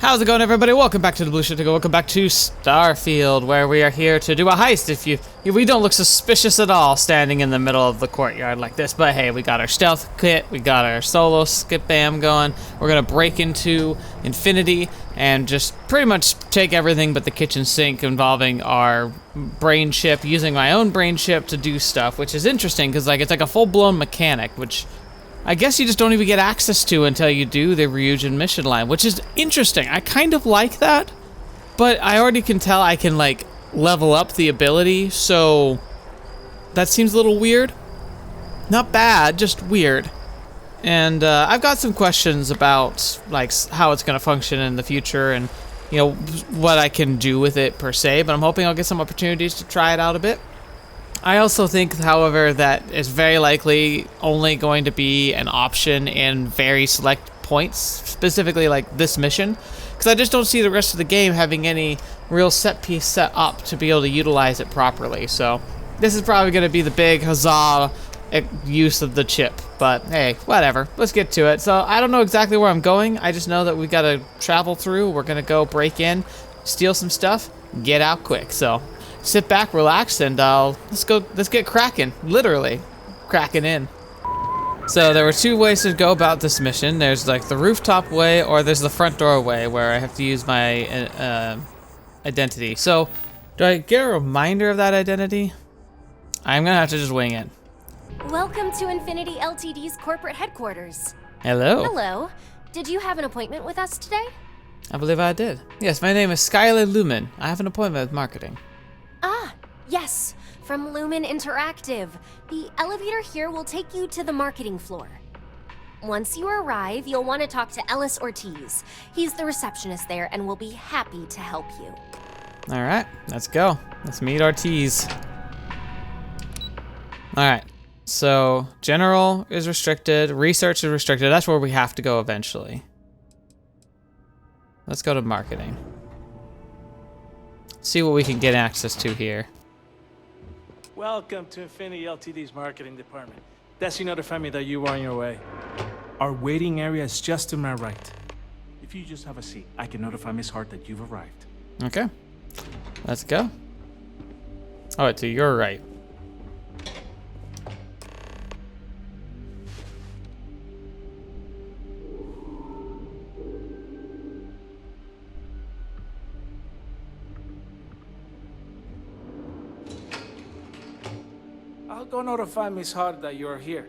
How's it going, everybody? Welcome back to TheBlueShifting. Welcome back to Starfield, where we are here to do a heist. We don't look suspicious at all standing in the middle of the courtyard like this, but hey, we got our stealth kit, we got our solo skip bam going. We're gonna break into Infinity and just pretty much take everything but the kitchen sink involving our brain chip, using my own brain chip to do stuff, which is interesting because it's like a full-blown mechanic, which I guess you just don't even get access to until you do the Ryujin mission line, which is interesting. I kind of like that, but I already can tell I can level up the ability, so that seems a little weird. Not bad, just weird. And I've got some questions about how it's gonna function in the future and what I can do with it per se, but I'm hoping I'll get some opportunities to try it out a bit. I also think, however, that it's very likely only going to be an option in very select points, specifically like this mission, because I just don't see the rest of the game having any real set piece set up to be able to utilize it properly. So this is probably going to be the big huzzah use of the chip, but hey, whatever, let's get to it. So I don't know exactly where I'm going. I just know that we got to travel through. We're going to go break in, steal some stuff, get out quick. So sit back, relax, and let's get cracking. Literally, cracking in. So there were two ways to go about this mission. There's the rooftop way, or there's the front door way, where I have to use my identity. So, do I get a reminder of that identity? I'm gonna have to just wing it. Welcome to Infinity Ltd's corporate headquarters. Hello. Hello. Did you have an appointment with us today? I believe I did. Yes, my name is Skylar Lumen. I have an appointment with marketing. Ah, yes, from Lumen Interactive. The elevator here will take you to the marketing floor. Once you arrive, you'll want to talk to Ellis Ortiz. He's the receptionist there and will be happy to help you. All right, let's go. Let's meet Ortiz. All right, so general is restricted, research is restricted. That's where we have to go eventually. Let's go to marketing. See what we can get access to here. Welcome to Infinity Ltd's marketing department. Desi notified me that you were on your way. Our waiting area is just to my right. If you just have a seat, I can notify Miss Hart that you've arrived. Okay, let's go. Oh, to your right. I'll go notify Miss Hart that you're here.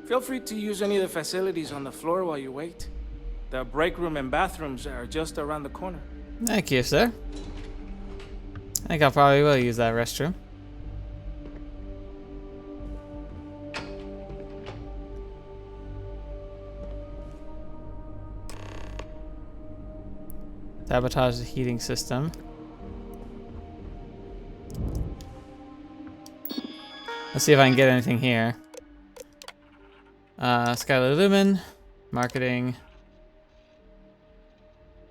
Feel free to use any of the facilities on the floor while you wait. The break room and bathrooms are just around the corner. Thank you, sir. I think I probably will use that restroom. Sabotage the heating system. Let's see if I can get anything here. Skylar Lumen, marketing.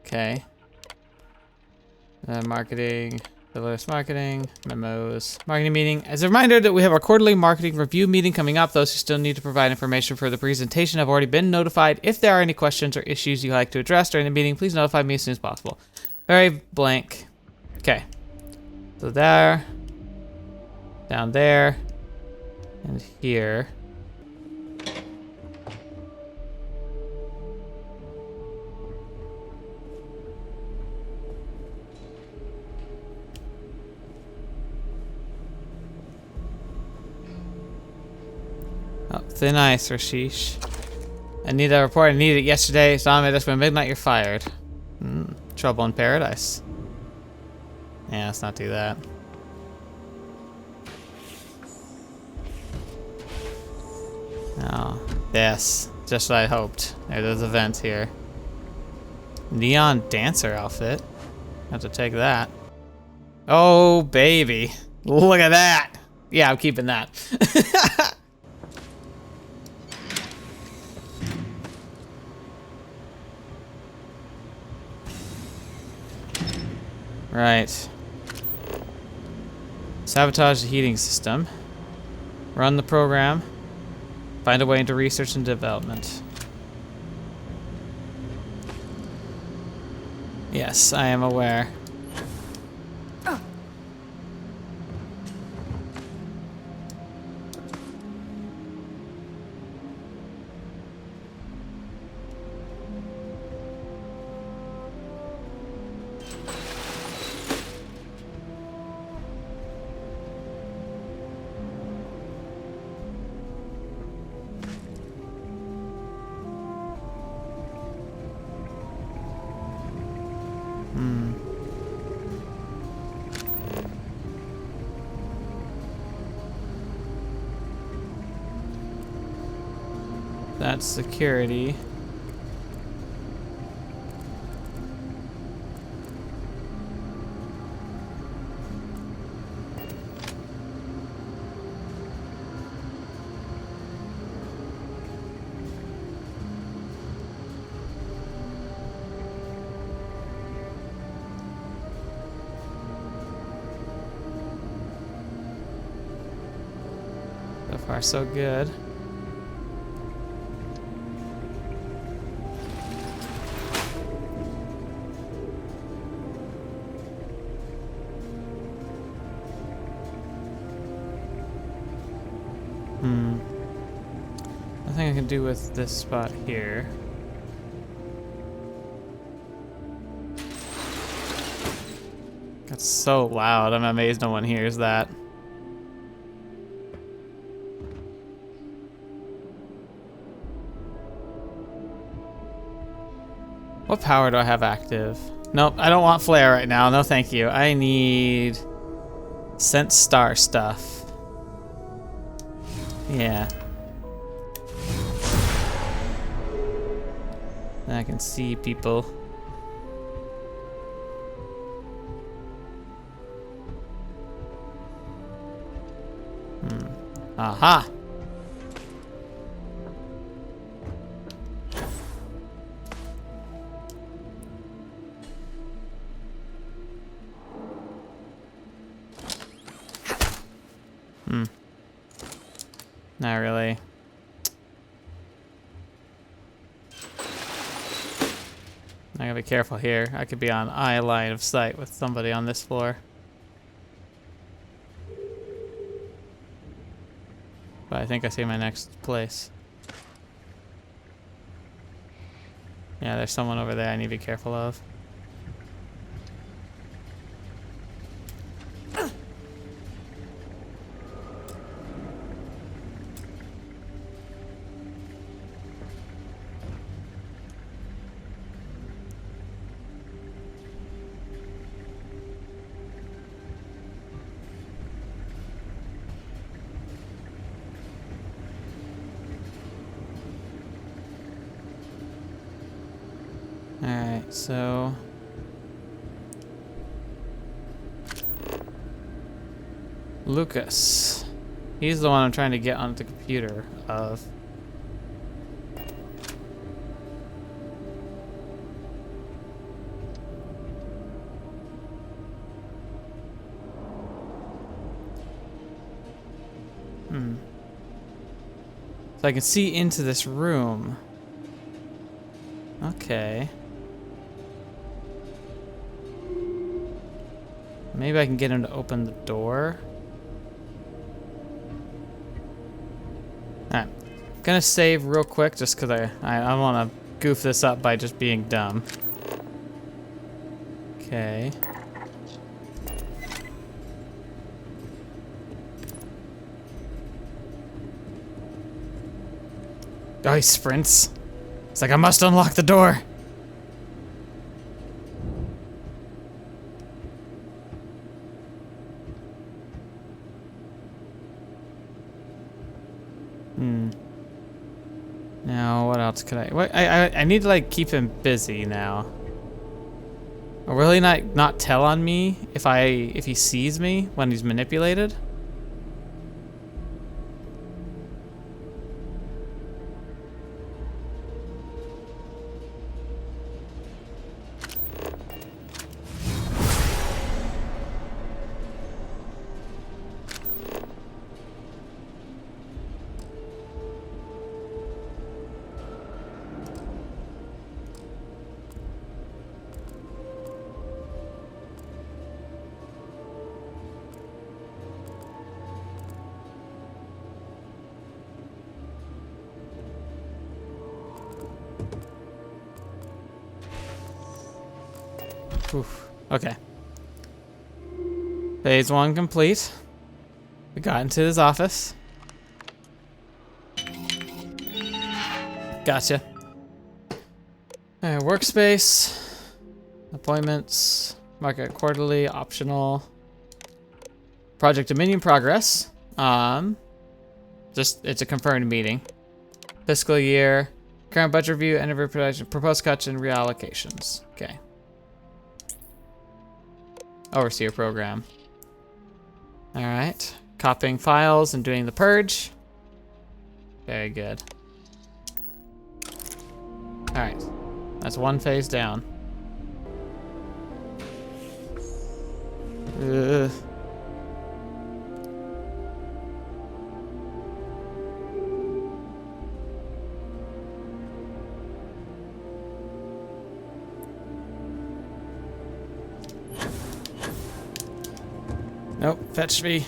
Okay. Marketing, the latest marketing, memos, marketing meeting. As a reminder that we have our quarterly marketing review meeting coming up. Those who still need to provide information for the presentation have already been notified. If there are any questions or issues you'd like to address during the meeting, please notify me as soon as possible. Very blank. Okay. So there. Down there. And here. Oh, thin ice, Rashish. I need that report. I needed it yesterday. It's on my desk by midnight. You're fired. Trouble in paradise. Yeah, let's not do that. Oh, yes. Just what I hoped. There's a vent here. Neon dancer outfit. Have to take that. Oh, baby. Look at that. Yeah, I'm keeping that. Right. Sabotage the heating system. Run the program. Find a way into research and development. Yes, I am aware. That's security. So far, so good. Nothing I can do with this spot here. That's so loud. I'm amazed no one hears that. What power do I have active? Nope, I don't want flare right now. No, thank you. I need sense star stuff. Yeah. Then I can see people. Aha! Not really. I gotta be careful here. I could be on eye line of sight with somebody on this floor. But I think I see my next place. Yeah, there's someone over there I need to be careful of. Alright, so Lucas. He's the one I'm trying to get onto the computer of. So I can see into this room. Okay. Maybe I can get him to open the door. Alright. Gonna save real quick just because I want to goof this up by just being dumb. Okay. Oh, he sprints. It's like, I must unlock the door. Now, what else could I... What, I need to, like, keep him busy now. Or will he not tell on me if he sees me when he's manipulated? Oof. Okay. Phase 1 complete. We got into his office. Gotcha. Alright, workspace. Appointments. Market quarterly. Optional. Project Dominion progress. Just, it's a confirmed meeting. Fiscal year. Current budget review. End of production. Proposed cuts and reallocations. Okay. Overseer program. Alright. Copying files and doing the purge. Very good. Alright. That's one phase down. Ugh. Nope, fetch me.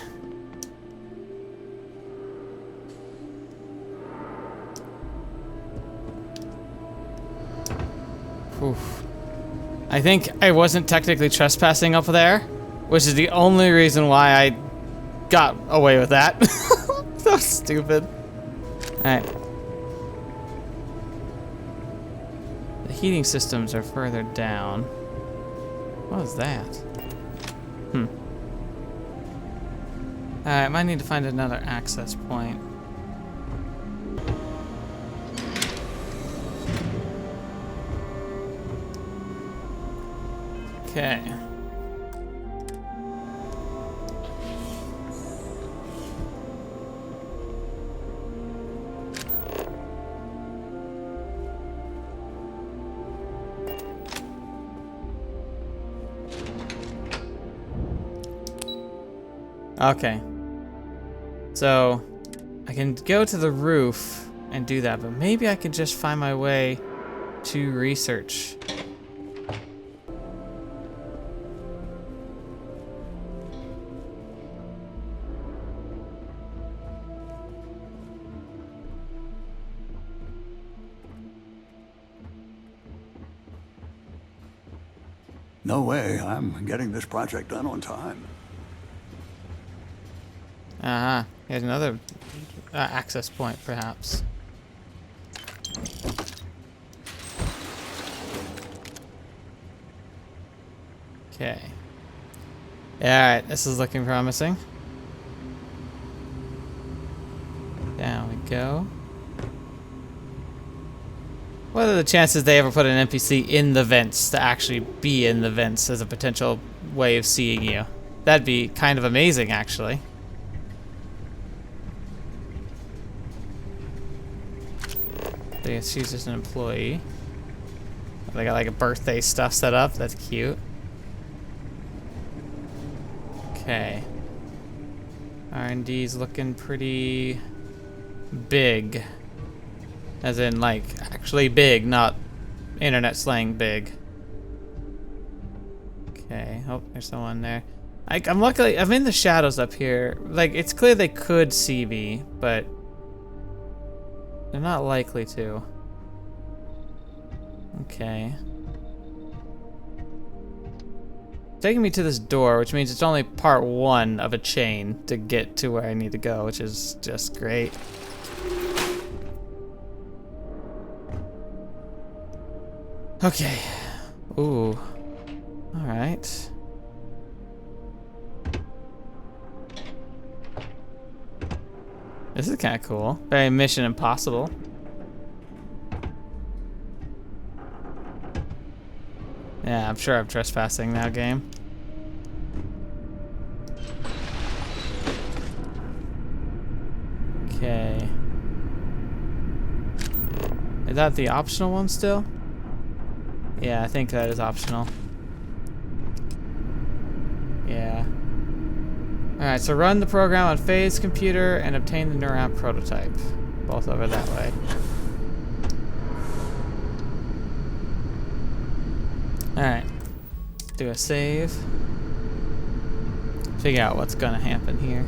Oof. I think I wasn't technically trespassing up there, which is the only reason why I got away with that. So stupid. Alright. The heating systems are further down. What was that? Alright, might need to find another access point. Okay. Okay. So, I can go to the roof and do that, but maybe I could just find my way to research. No way I'm getting this project done on time. Uh-huh. Here's another access point, perhaps. Okay. Alright, this is looking promising. Down we go. What are the chances they ever put an NPC in the vents to actually be in the vents as a potential way of seeing you? That'd be kind of amazing, actually. I guess she's just an employee. They got like a birthday stuff set up. That's cute. Okay. R&D's looking pretty big. As in, like, actually big, not internet slang big. Okay. Oh, there's someone there. I'm luckily, I'm in the shadows up here. Like, it's clear they could see me, but they're not likely to. Okay. Taking me to this door, which means it's only part one of a chain to get to where I need to go, which is just great. Okay. Ooh. Alright. This is kind of cool. Very Mission Impossible. Yeah, I'm sure I'm trespassing now, game. Okay. Is that the optional one still? Yeah, I think that is optional. Yeah. Alright, so run the program on Faye's computer and obtain the neuroamp prototype. Both over that way. Alright. Let's do a save. Figure out what's gonna happen here.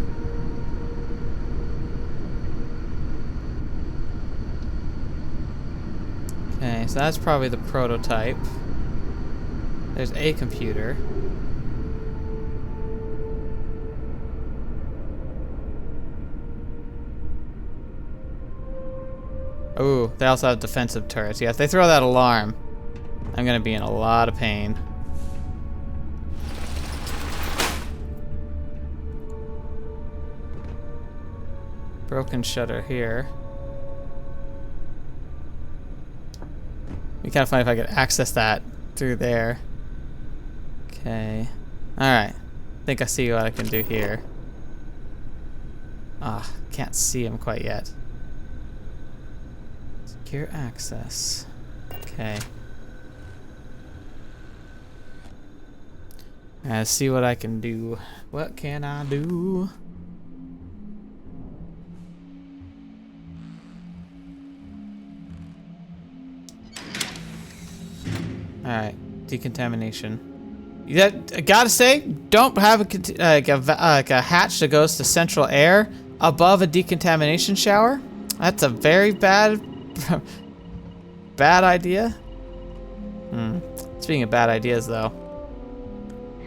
Okay, so that's probably the prototype. There's a computer. Oh, they also have defensive turrets. Yeah, if they throw that alarm, I'm gonna be in a lot of pain. Broken shutter here. It'd be kind of funny if I could access that through there. Okay. Alright. I think I see what I can do here. Ah, can't see him quite yet. Secure access. Okay. Let's see what I can do. What can I do? Alright, decontamination. Yeah, I gotta say, don't have a hatch that goes to central air above a decontamination shower. That's a very bad idea. Speaking of bad ideas, though,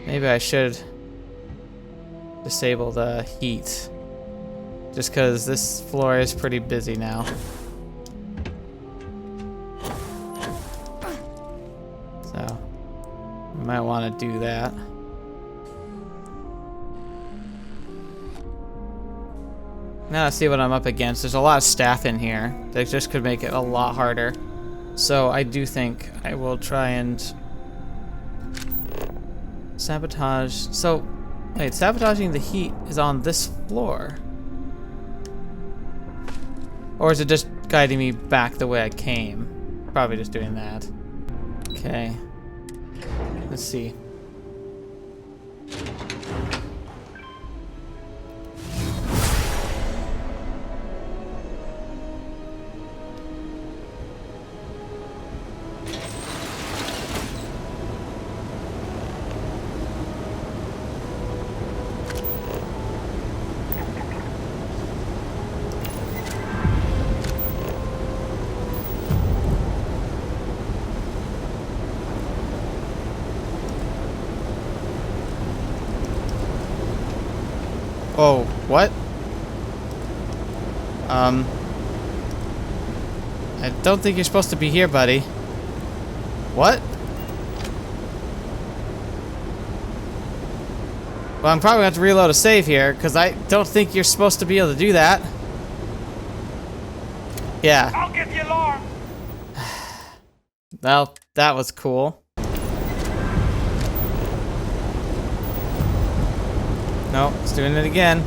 maybe I should disable the heat, just because this floor is pretty busy now. So, we might want to do that. Now I see what I'm up against. There's a lot of staff in here that just could make it a lot harder. So I do think I will try and sabotage. So, wait, sabotaging the heat is on this floor. Or is it just guiding me back the way I came? Probably just doing that. Okay. Let's see. Oh, what? I don't think you're supposed to be here, buddy. What? Well, I'm probably gonna have to reload a save here, because I don't think you're supposed to be able to do that. Yeah. I'll get the alarm. Well, that was cool. No, it's doing it again.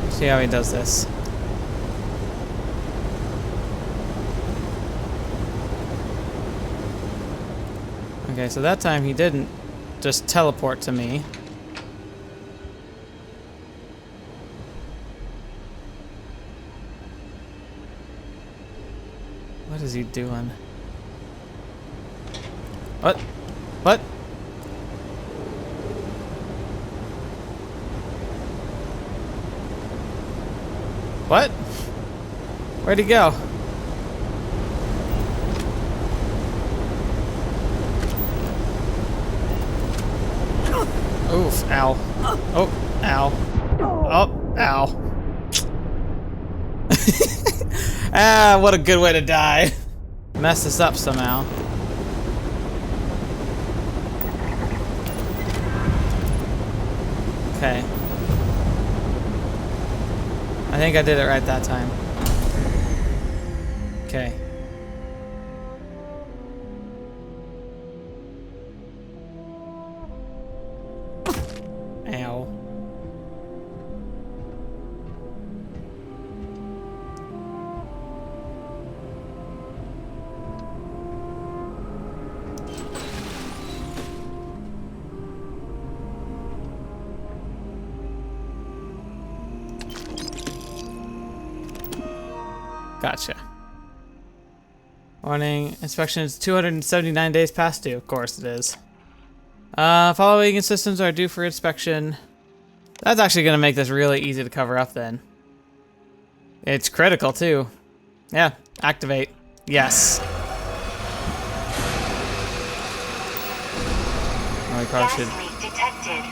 Let's see how he does this. Okay, so that time he didn't just teleport to me. What is he doing? What? What? What? Where'd he go? Oof, ow. Oh, ow. Oh, ow. Ah, what a good way to die. Mess this up somehow. Okay. I think I did it right that time. Okay. Ow. Gotcha. Warning, inspection is 279 days past due. Of course it is. Following systems are due for inspection. That's actually going to make this really easy to cover up then. It's critical too. Yeah, activate. Yes. we probably should. Gas leak detected.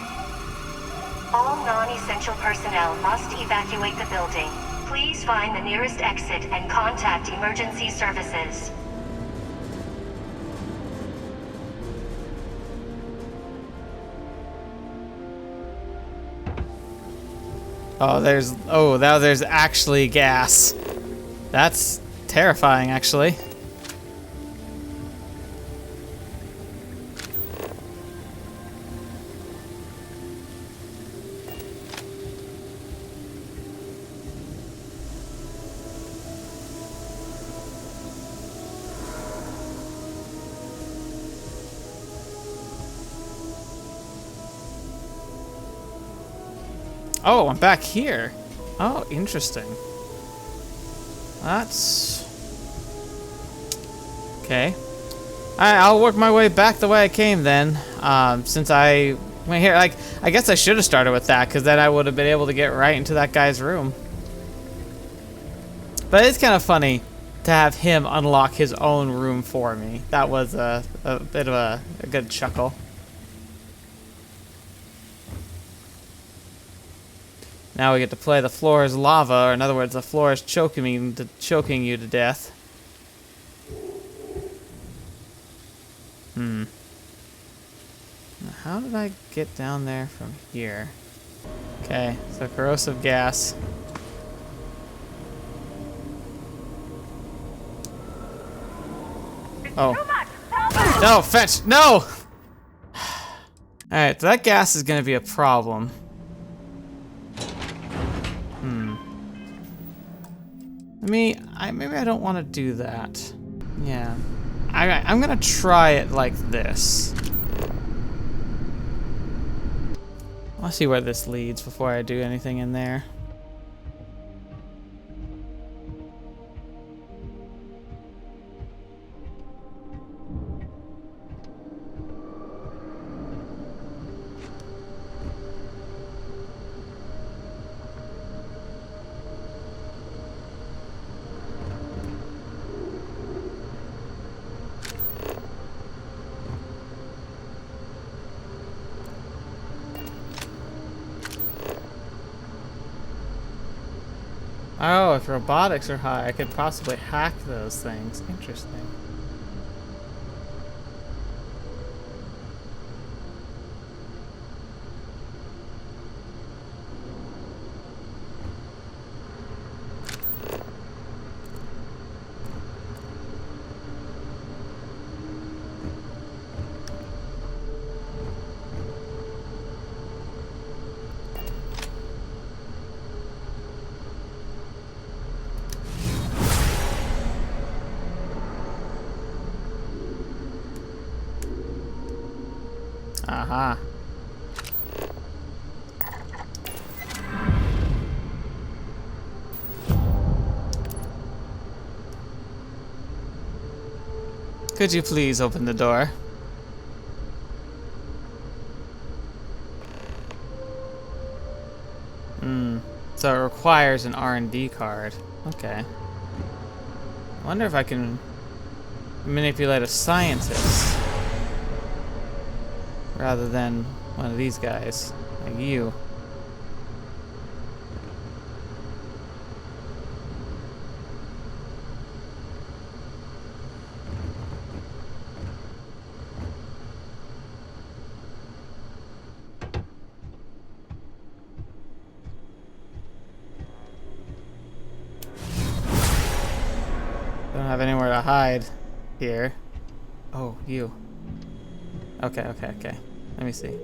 All non-essential personnel must evacuate the building. Please find the nearest exit and contact emergency services. Now there's actually gas. That's terrifying, actually. Oh, I'm back here. Oh, interesting. That's... okay. I'll work my way back the way I came then. Since I went here, like, I guess I should have started with that, because then I would have been able to get right into that guy's room. But it's kind of funny to have him unlock his own room for me. That was a bit of a good chuckle. Now we get to play the floor is lava, or in other words, the floor is choking you to death. Now how did I get down there from here? Okay, so corrosive gas. Oh. No, fetch! No! Alright, so that gas is gonna be a problem. Maybe I don't want to do that. Yeah. I'm gonna try it like this. I'll see where this leads before I do anything in there. Oh, if robotics are high, I could possibly hack those things. Interesting. Aha. Could you please open the door? So it requires an R&D card. Okay. I wonder if I can manipulate a scientist rather than one of these guys, like you. Don't have anywhere to hide here. Oh, you. Okay. Let me see.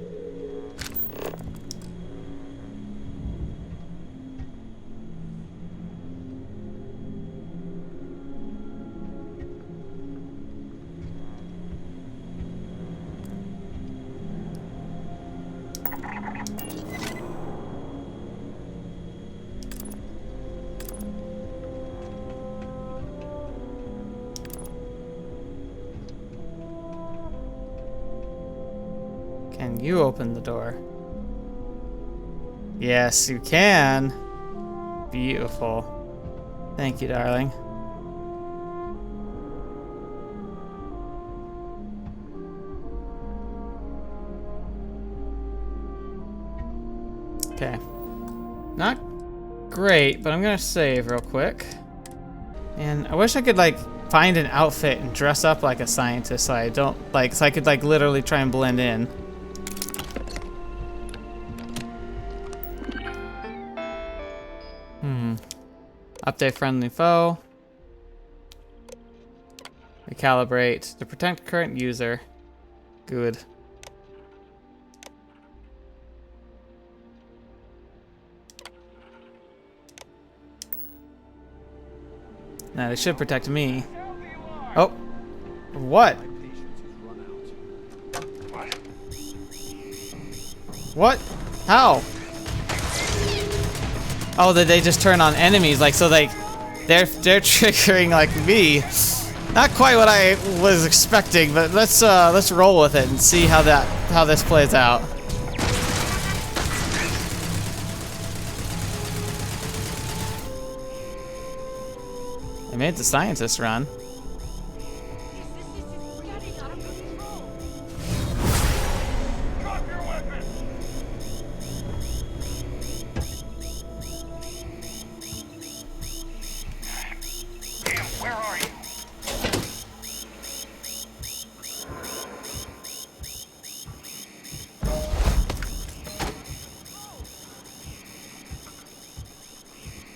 Can you open the door? Yes, you can. Beautiful. Thank you, darling. Okay. Not great, but I'm gonna save real quick. And I wish I could like find an outfit and dress up like a scientist so I don't like so I could like literally try and blend in. Update friendly foe. Recalibrate to protect current user. Good. Now they should protect me. Oh. What? What? How? Oh, did they just turn on enemies? Like, so like, they're triggering like me. Not quite what I was expecting, but let's roll with it and see how this plays out. I made the scientist run.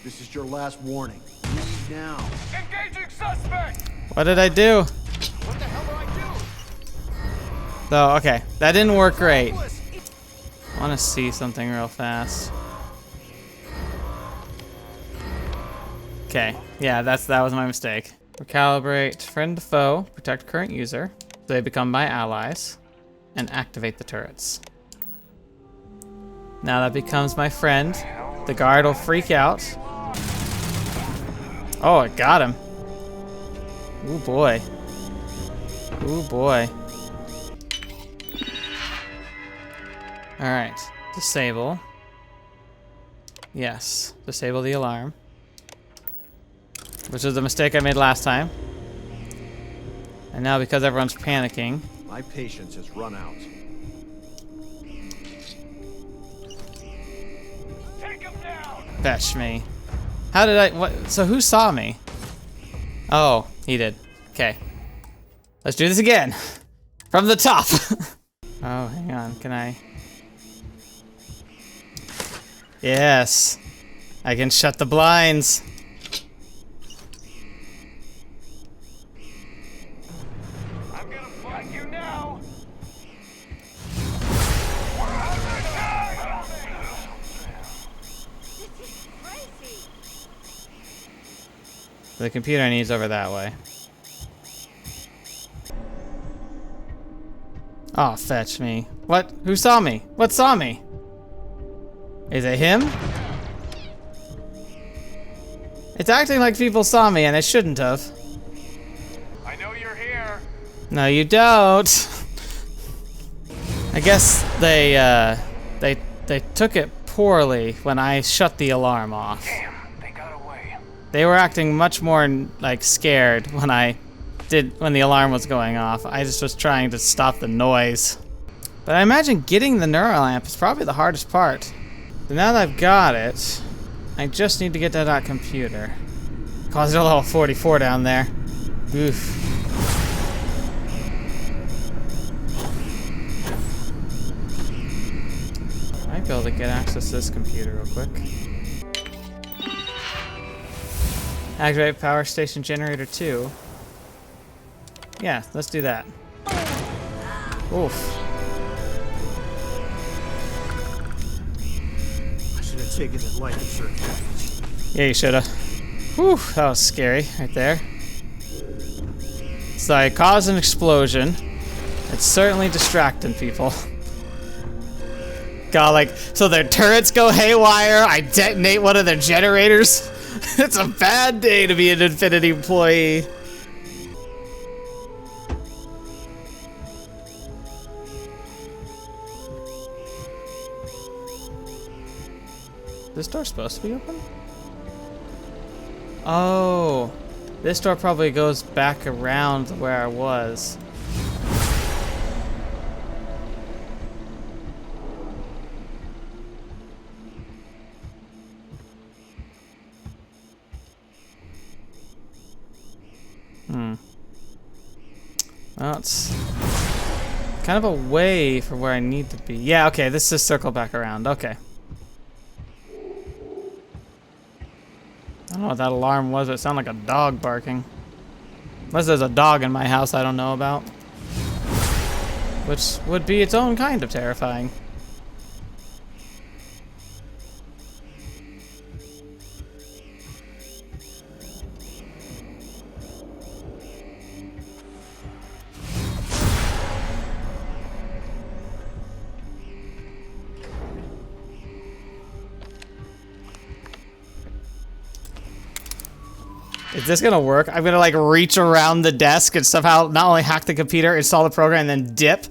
This is your last warning. Leave now. Engaging suspect! What did I do? What the hell do I do? So, okay, that didn't work great. I want to see something real fast. Okay, yeah, that was my mistake. Recalibrate friend to foe, protect current user, so they become my allies, and activate the turrets. Now that becomes my friend. The guard will freak out. Oh, I got him. Ooh boy. Ooh boy. Alright, disable. Yes, disable the alarm. Which is the mistake I made last time. And now because everyone's panicking. My patience has run out. Take him down! Fetch me. How did I, what, so who saw me? Oh, he did. Okay. Let's do this again. From the top. Oh, hang on, can I? Yes. I can shut the blinds. I'm gonna find you now! The computer needs over that way. Oh, fetch me. What? Who saw me? What saw me? Is it him? It's acting like people saw me and it shouldn't have. I know you're here. No, you don't. I guess they took it poorly when I shut the alarm off. Damn, they got away. They were acting much more like scared when the alarm was going off. I just was trying to stop the noise. But I imagine getting the neuroamp is probably the hardest part. So now that I've got it, I just need to get to that computer. Cause they're level 44 down there. Oof. I might be able to get access to this computer real quick. Activate power station generator 2. Yeah, let's do that. Oof. I should have taken that life insurance package. Yeah, you shoulda. Whew, that was scary right there. So I caused an explosion. It's certainly distracting people. God, like, so their turrets go haywire, I detonate one of their generators. It's a bad day to be an Infinity employee. This door's supposed to be open? Oh, this door probably goes back around where I was. Well, it's kind of away from where I need to be. Yeah, okay, this is circle back around. Okay. I don't know what that alarm was. It sounded like a dog barking. Unless there's a dog in my house I don't know about. Which would be its own kind of terrifying. Is this gonna work? I'm gonna like reach around the desk and somehow not only hack the computer, install the program, and then dip.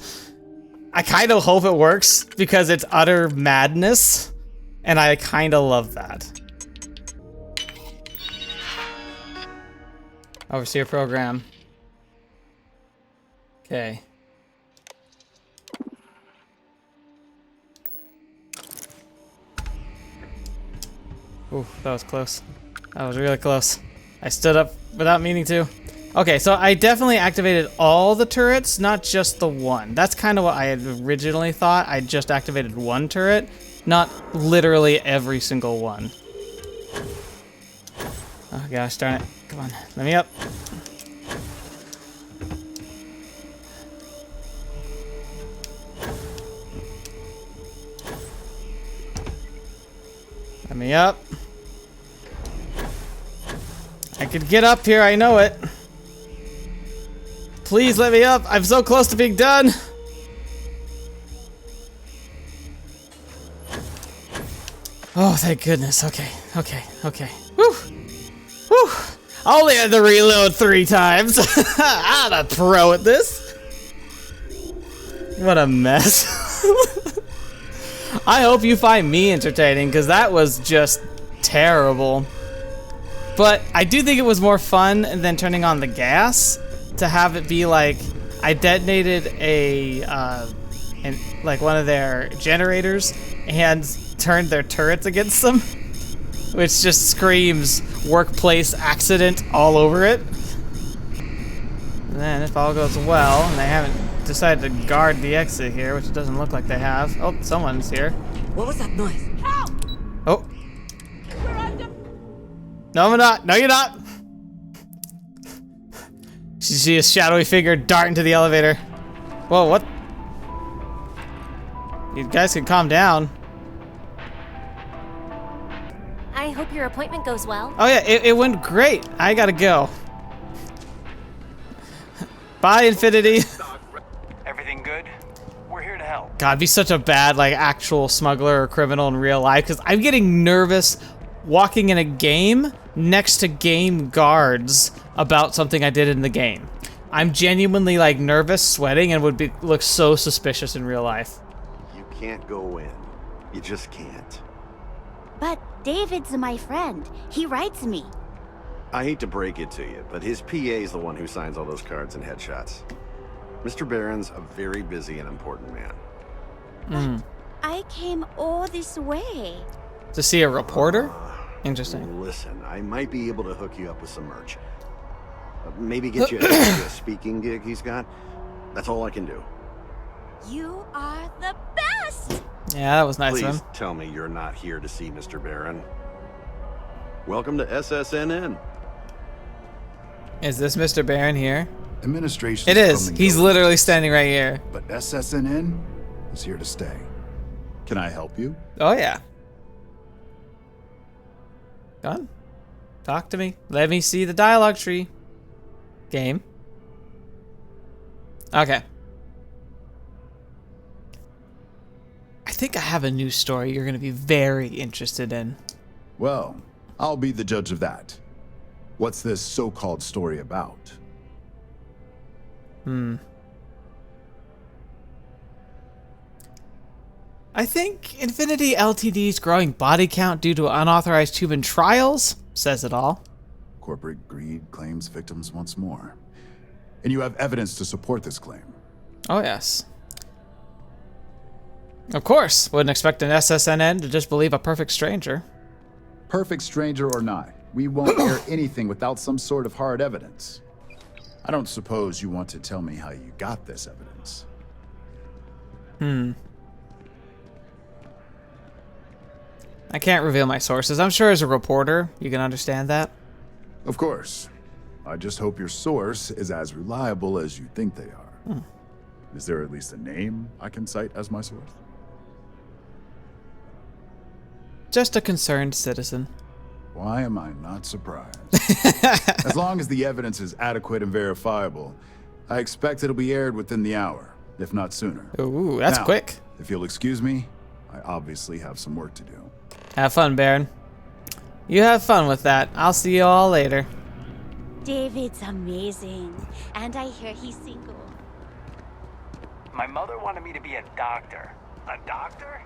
I kind of hope it works because it's utter madness, and I kind of love that. Overseer program. Okay. Ooh, that was close. That was really close. I stood up without meaning to. Okay, so I definitely activated all the turrets, not just the one. That's kind of what I had originally thought. I just activated one turret, not literally every single one. Oh gosh, darn it. Come on, let me up. Let me up. I could get up here, I know it. Please let me up. I'm so close to being done. Oh, thank goodness. Okay, okay, okay. Whew. Whew. I only had to reload 3 times. I'm a pro at this. What a mess. I hope you find me entertaining, because that was just terrible. But I do think it was more fun than turning on the gas to have it be like I detonated like one of their generators and turned their turrets against them, which just screams workplace accident all over it. And then if all goes well, and they haven't decided to guard the exit here, which it doesn't look like they have. Oh, someone's here. What was that noise? Help! Oh. We're under. No, I'm not. No, you're not. You see a shadowy figure dart into the elevator. Whoa, what? You guys can calm down. I hope your appointment goes well. Oh yeah, it went great. I gotta go. Bye, Infinity. Everything good? We're here to help. God, be such a bad, like, actual smuggler or criminal in real life, because I'm getting nervous walking in a game next to game guards about something I did in the game. I'm genuinely, like, nervous, sweating, and would look so suspicious in real life. You can't go in. You just can't. But David's my friend. He writes me. I hate to break it to you, but his PA is the one who signs all those cards and headshots. Mr. Barron's a very busy and important man. I came all this way. To see a reporter? Interesting. Listen, I might be able to hook you up with some merch. Maybe get you a speaking gig he's got. That's all I can do. You are the best! Yeah, that was nice Please of him. tell me you're not here to see Mr. Barron. Welcome to SSNN. Is this Mr. Barron here? Administration. It is. He's literally standing right here. But SSNN is here to stay. Can I help you? Oh, yeah. Go on. Talk to me. Let me see the dialogue tree. Game. Okay. I think I have a new story you're going to be very interested in. Well, I'll be the judge of that. What's this so-called story about? I think Infinity Ltd's growing body count due to unauthorized human trials says it all. Corporate greed claims victims once more. And you have evidence to support this claim. Oh, yes. Of course. Wouldn't expect an SSNN to just believe a perfect stranger. Perfect stranger or not, we won't air anything without some sort of hard evidence. I don't suppose you want to tell me how you got this evidence. I can't reveal my sources. I'm sure as a reporter, you can understand that. Of course. I just hope your source is as reliable as you think they are. Is there at least a name I can cite as my source? Just a concerned citizen. Why am I not surprised? As long as the evidence is adequate and verifiable, I expect it'll be aired within the hour, if not sooner. Ooh, that's Now, quick. If you'll excuse me, I obviously have some work to do. Have fun, Baron. You have fun with that. I'll see you all later. David's amazing. And I hear he's single. My mother wanted me to be a doctor. A doctor?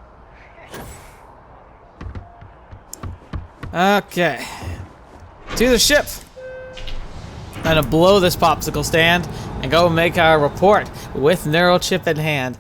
Okay. To the ship. I'm gonna blow this popsicle stand and go make our report with neural chip in hand.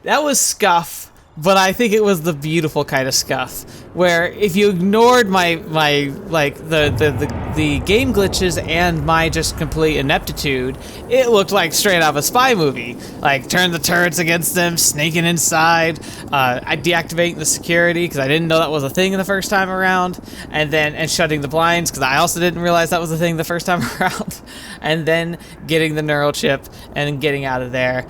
That was scuff, but I think it was the beautiful kind of scuff, where if you ignored my like the game glitches and my just complete ineptitude, it looked like straight out of a spy movie. Like turn the turrets against them, sneaking inside, deactivating the security because I didn't know that was a thing the first time around, and shutting the blinds because I also didn't realize that was a thing the first time around, and then getting the neural chip and getting out of there.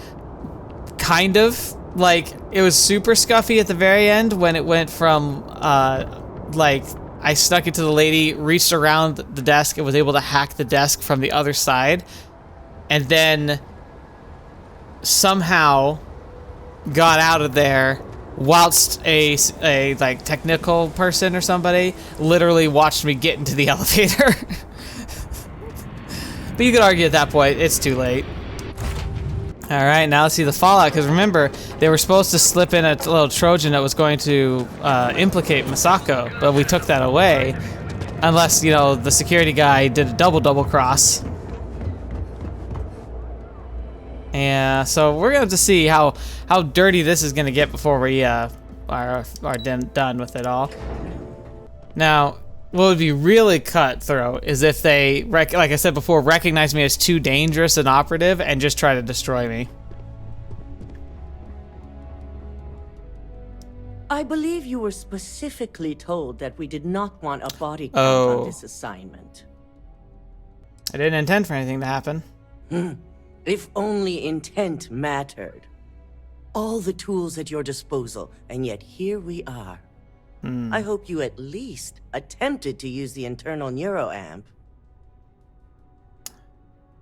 Kind of. Like, it was super scuffy at the very end when it went from, like, I snuck into the lady, reached around the desk, and was able to hack the desk from the other side, and then somehow got out of there whilst a like, technical person or somebody literally watched me get into the elevator. But you could argue at that point, it's too late. Alright, now let's see the fallout, because remember, they were supposed to slip in a little Trojan that was going to implicate Masako, but we took that away. Unless, you know, the security guy did a double cross. And so we're going to have to see how dirty this is going to get before we are done with it all. Now, what would be really cutthroat is if they, like I said before, recognize me as too dangerous an operative and just try to destroy me. I believe you were specifically told that we did not want a body count on this assignment. I didn't intend for anything to happen. If only intent mattered. All the tools at your disposal, and yet here we are. I hope you at least attempted to use the internal neuroamp.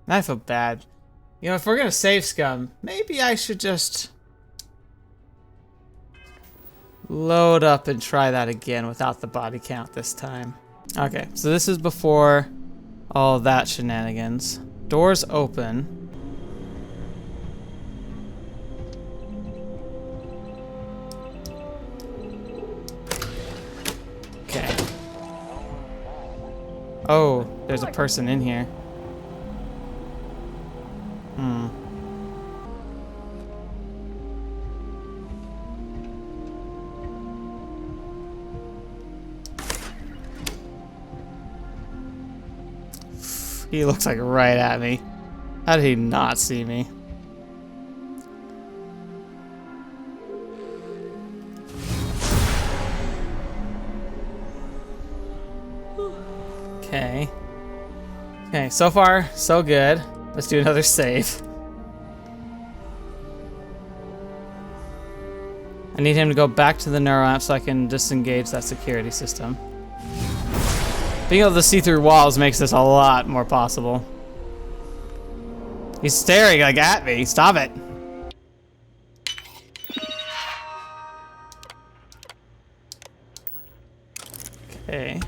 I feel bad. You know, if we're gonna save scum, maybe I should just load up and try that again without the body count this time. Okay, so this is before all that shenanigans. Doors open. Okay. Oh, there's a person in here. He looks like right at me. How did he not see me? Okay. Okay, so far, so good. Let's do another save. I need him to go back to the neuroamp so I can disengage that security system. Being able to see through walls makes this a lot more possible. He's staring like at me. Stop it. Okay.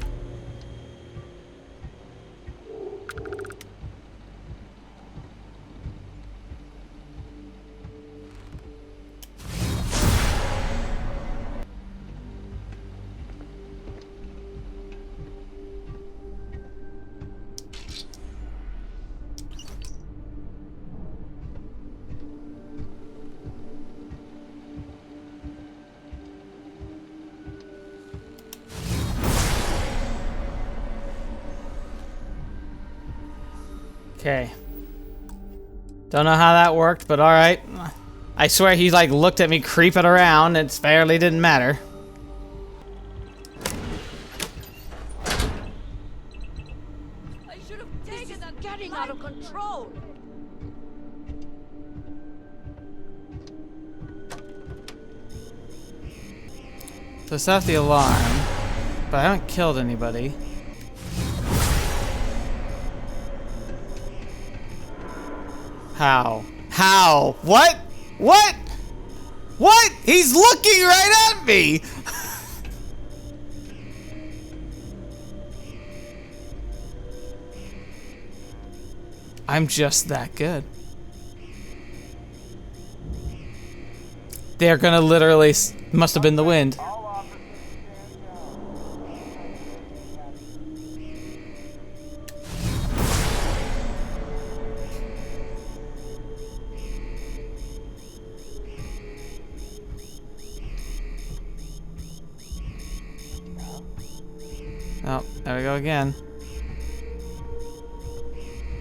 Okay. Don't know how that worked, but alright. I swear he like looked at me creeping around. It barely didn't matter. I should have taken that. Getting out of control. So set off the alarm, but I haven't killed anybody. How? How? What? What? What? He's looking right at me! I'm just that good. They're gonna literally... Must have been the wind. Oh, there we go again.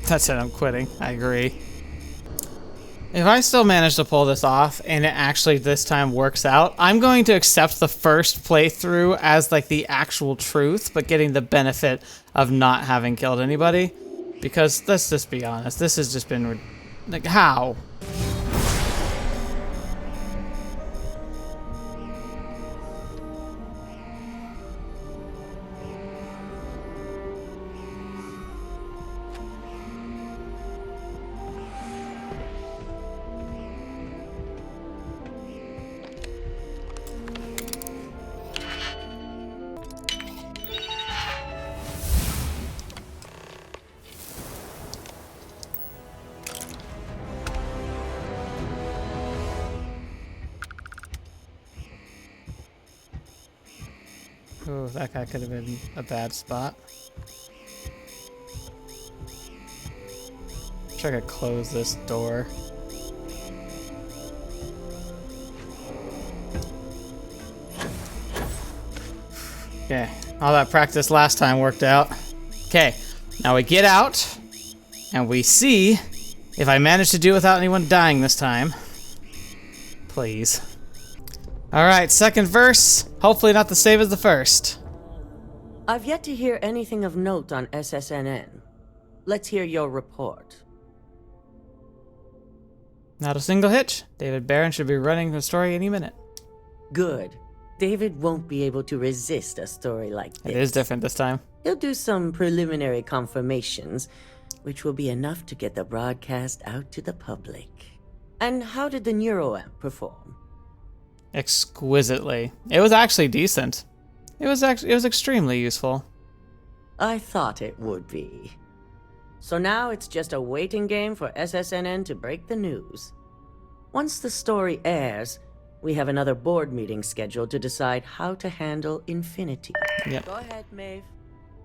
That's it, I'm quitting. I agree. If I still manage to pull this off, and it actually this time works out, I'm going to accept the first playthrough as like the actual truth, but getting the benefit of not having killed anybody. Because let's just be honest, this has just been like, how? Oh, that guy could have been a bad spot. Try to close this door. Okay, all that practice last time worked out. Okay, now we get out, and we see if I manage to do it without anyone dying this time. Please. Alright, second verse. Hopefully not the same as the first. I've yet to hear anything of note on SSNN. Let's hear your report. Not a single hitch. David Barron should be running the story any minute. Good. David won't be able to resist a story like this. It is different this time. He'll do some preliminary confirmations, which will be enough to get the broadcast out to the public. And how did the neuroamp perform? Exquisitely. It was actually decent. It was extremely useful. I thought it would be. So now it's just a waiting game for SSNN to break the news. Once the story airs, we have another board meeting scheduled to decide how to handle Infinity. Yep. Go ahead, Maeve.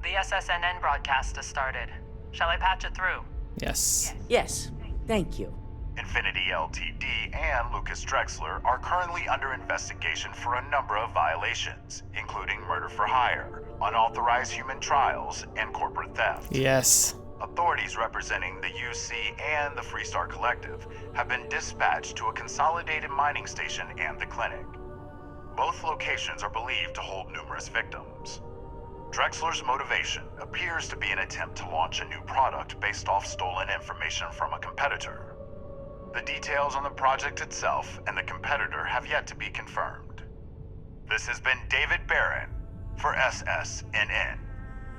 The SSNN broadcast has started. Shall I patch it through? Yes. Yes, thank you. Infinity Ltd. and Lucas Drexler are currently under investigation for a number of violations, including murder for hire, unauthorized human trials, and corporate theft. Yes. Authorities representing the UC and the Freestar Collective have been dispatched to a consolidated mining station and the clinic. Both locations are believed to hold numerous victims. Drexler's motivation appears to be an attempt to launch a new product based off stolen information from a competitor. The details on the project itself and the competitor have yet to be confirmed. This has been David Barron for SSNN.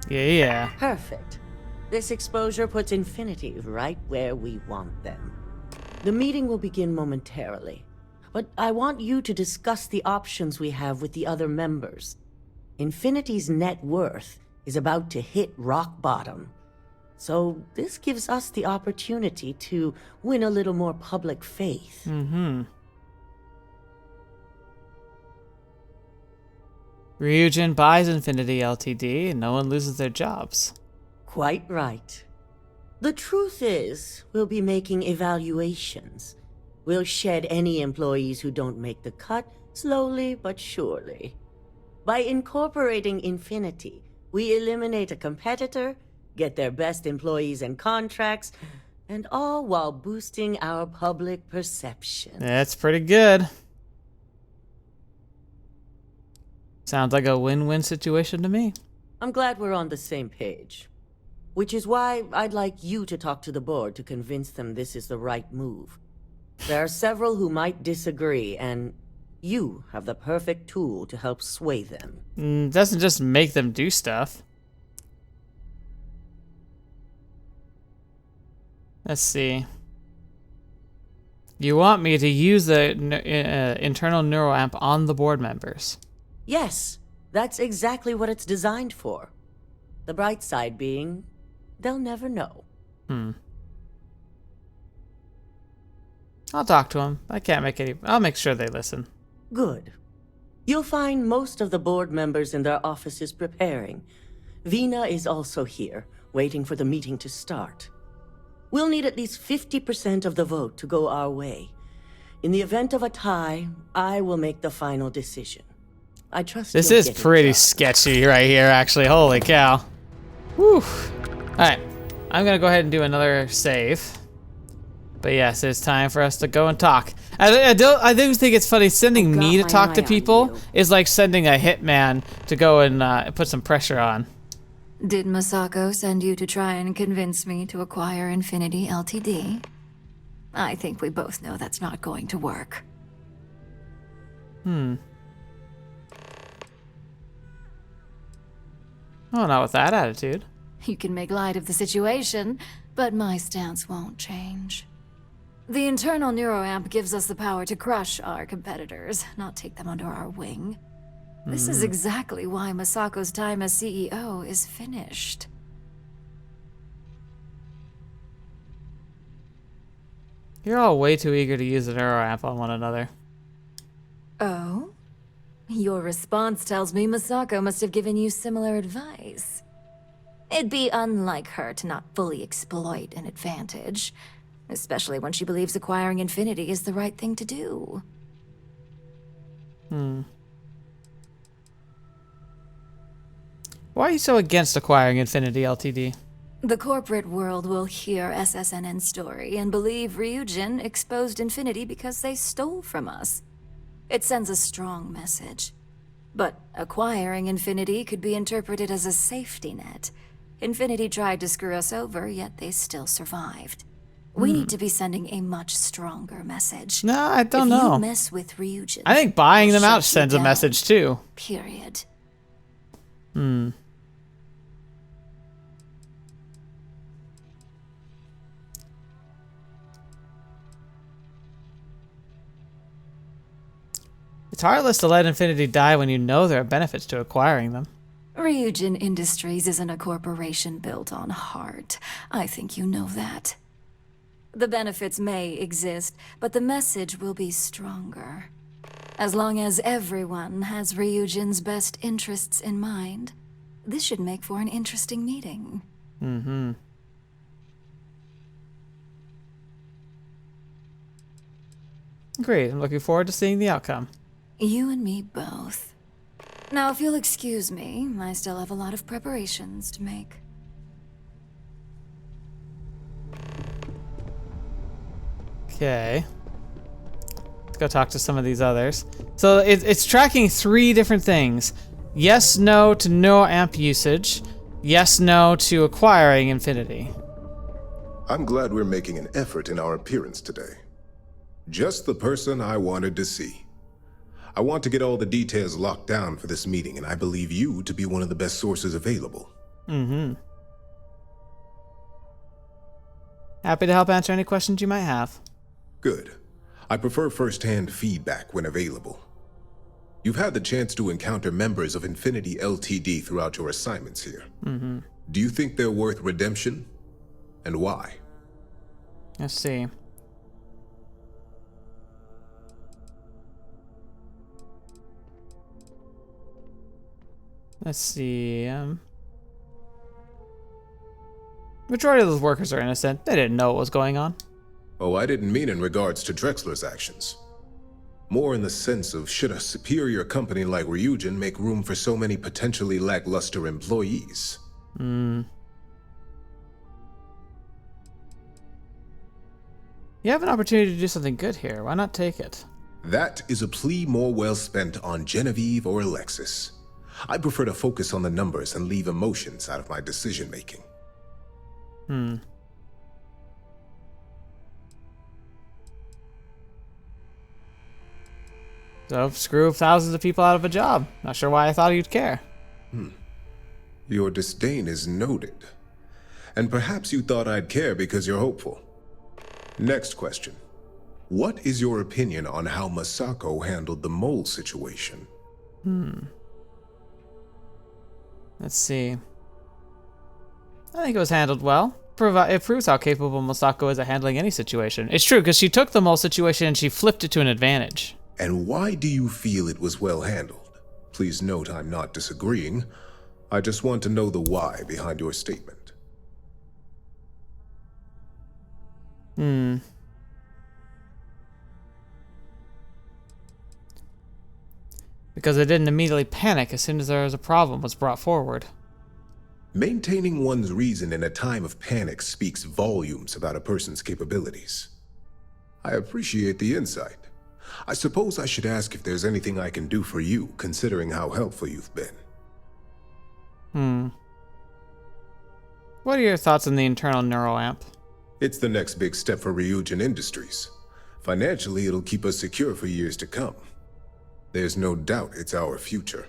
Yeah. Perfect. This exposure puts Infinity right where we want them. The meeting will begin momentarily, but I want you to discuss the options we have with the other members. Infinity's net worth is about to hit rock bottom. So this gives us the opportunity to win a little more public faith. Mm-hmm. Ryujin buys Infinity Ltd. and no one loses their jobs. Quite right. The truth is, we'll be making evaluations. We'll shed any employees who don't make the cut, slowly but surely. By incorporating Infinity, we eliminate a competitor, get their best employees and contracts, And all while boosting our public perception. That's pretty good. Sounds like a win-win situation to me. I'm glad we're on the same page. Which is why I'd like you to talk to the board to convince them this is the right move. There are several who might disagree, and you have the perfect tool to help sway them. Doesn't just make them do stuff. Let's see. You want me to use the internal neuroamp on the board members? Yes, that's exactly what it's designed for. The bright side being, they'll never know. I'll talk to them. I can't make any... I'll make sure they listen. Good. You'll find most of the board members in their offices preparing. Vina is also here, waiting for the meeting to start. We'll need at least 50% of the vote to go our way. In the event of a tie, I will make the final decision. I trust this you'll is get it pretty done. sketchy right here, actually. Holy cow. Whew. Alright. I'm gonna go ahead and do another save. But yes, it's time for us to go and talk. I do think it's funny, sending me to talk to people is like sending a hitman to go and put some pressure on. Did Masako send you to try and convince me to acquire Infinity Ltd? I think we both know that's not going to work. Oh, not with that attitude. You can make light of the situation, but my stance won't change. The internal neuroamp gives us the power to crush our competitors, not take them under our wing. This is exactly why Masako's time as CEO is finished. You're all way too eager to use the neuroamp on one another. Oh? Your response tells me Masako must have given you similar advice. It'd be unlike her to not fully exploit an advantage, especially when she believes acquiring Infinity is the right thing to do. Why are you so against acquiring Infinity Ltd? The corporate world will hear SSNN's story and believe Ryujin exposed Infinity because they stole from us. It sends a strong message. But acquiring Infinity could be interpreted as a safety net. Infinity tried to screw us over, yet they still survived. We need to be sending a much stronger message. No, I don't If know. you mess with Ryujin, I think buying we'll them out shut you sends a down. message too. Period. It's heartless to let Infinity die when you know there are benefits to acquiring them. Ryujin Industries isn't a corporation built on heart. I think you know that. The benefits may exist, but the message will be stronger. As long as everyone has Ryujin's best interests in mind, this should make for an interesting meeting. Great, I'm looking forward to seeing the outcome. You and me both. Now, if you'll excuse me, I still have a lot of preparations to make. Okay. Let's go talk to some of these others. So it's tracking 3 different things. Yes, no to neuroamp usage. Yes, no to acquiring Infinity. I'm glad we're making an effort in our appearance today. Just the person I wanted to see. I want to get all the details locked down for this meeting, and I believe you to be one of the best sources available. Happy to help answer any questions you might have. Good. I prefer first-hand feedback when available. You've had the chance to encounter members of Infinity Ltd throughout your assignments here. Do you think they're worth redemption? And why? Let's see. Let's see. Majority of those workers are innocent. They didn't know what was going on. Oh, I didn't mean in regards to Drexler's actions. More in the sense of, should a superior company like Ryujin make room for so many potentially lackluster employees? You have an opportunity to do something good here. Why not take it? That is a plea more well spent on Genevieve or Alexis. I prefer to focus on the numbers and leave emotions out of my decision-making. So, screw thousands of people out of a job. Not sure why I thought you'd care. Your disdain is noted. And perhaps you thought I'd care because you're hopeful. Next question. What is your opinion on how Masako handled the mole situation? Let's see. I think it was handled well. It proves how capable Masako is at handling any situation. It's true, because she took the mole situation and she flipped it to an advantage. And why do you feel it was well handled? Please note I'm not disagreeing. I just want to know the why behind your statement. Because they didn't immediately panic as soon as there was a problem was brought forward. Maintaining one's reason in a time of panic speaks volumes about a person's capabilities. I appreciate the insight. I suppose I should ask if there's anything I can do for you, considering how helpful you've been. What are your thoughts on the internal neuroamp? It's the next big step for Ryujin Industries. Financially, it'll keep us secure for years to come. There's no doubt it's our future.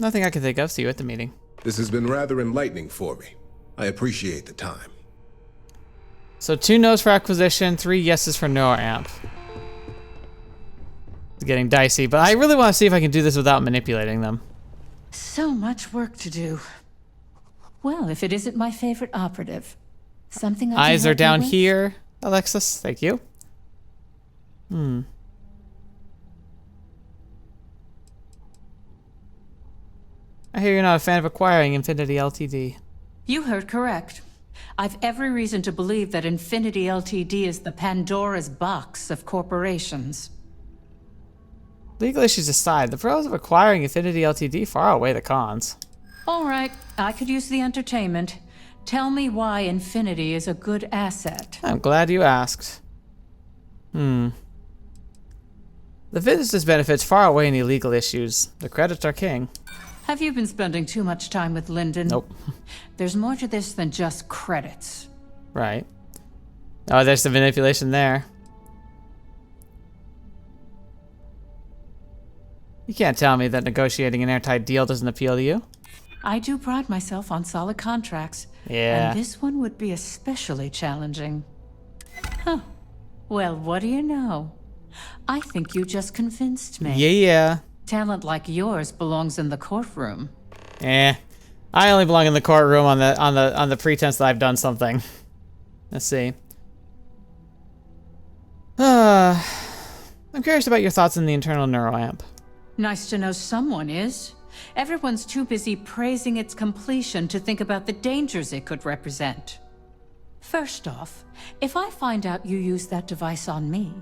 Nothing I can think of. See you at the meeting. This has been rather enlightening for me. I appreciate the time. So 2 no's for acquisition, 3 yeses for neuroamp. It's getting dicey, but I really want to see if I can do this without manipulating them. So much work to do. Well, if it isn't my favorite operative. Something I can Eyes are help you down with? here, Alexis. Thank you. I hear you're not a fan of acquiring Infinity Ltd. You heard correct. I've every reason to believe that Infinity Ltd is the Pandora's box of corporations. Legal issues aside, the pros of acquiring Infinity Ltd far outweigh the cons. All right, I could use the entertainment. Tell me why Infinity is a good asset. I'm glad you asked. The business benefits far outweigh any legal issues. The credits are king. Have you been spending too much time with Lyndon? Nope. There's more to this than just credits. Right. Oh, there's the manipulation there. You can't tell me that negotiating an airtight deal doesn't appeal to you. I do pride myself on solid contracts. Yeah. And this one would be especially challenging. Huh. Well, what do you know? I think you just convinced me. Yeah. Talent like yours belongs in the courtroom. I only belong in the courtroom on the pretense that I've done something. Let's see. I'm curious about your thoughts on the internal neuroamp. Nice to know someone is. Everyone's too busy praising its completion to think about the dangers it could represent. First off, if I find out you use that device on me,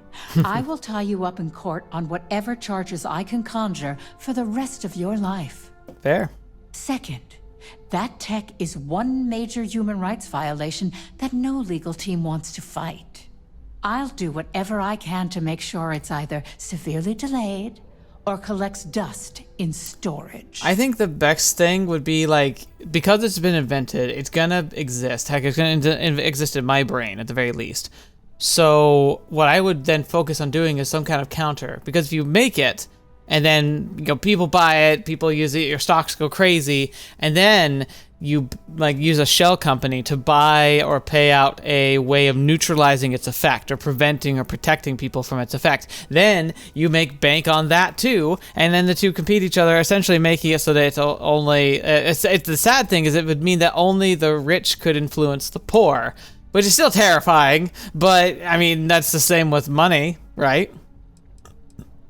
I will tie you up in court on whatever charges I can conjure for the rest of your life. Fair. Second, that tech is one major human rights violation that no legal team wants to fight. I'll do whatever I can to make sure it's either severely delayed or collects dust in storage. I think the best thing would be, like, because it's been invented, it's gonna exist. Heck, it's gonna exist in my brain at the very least. So what I would then focus on doing is some kind of counter, because if you make it and then people buy it, people use it, your stocks go crazy, and then you use a shell company to buy or pay out a way of neutralizing its effect or preventing or protecting people from its effect. Then you make bank on that too, and then the two compete each other, essentially making it so that it's only... the sad thing is it would mean that only the rich could influence the poor, which is still terrifying, but I mean, that's the same with money, right?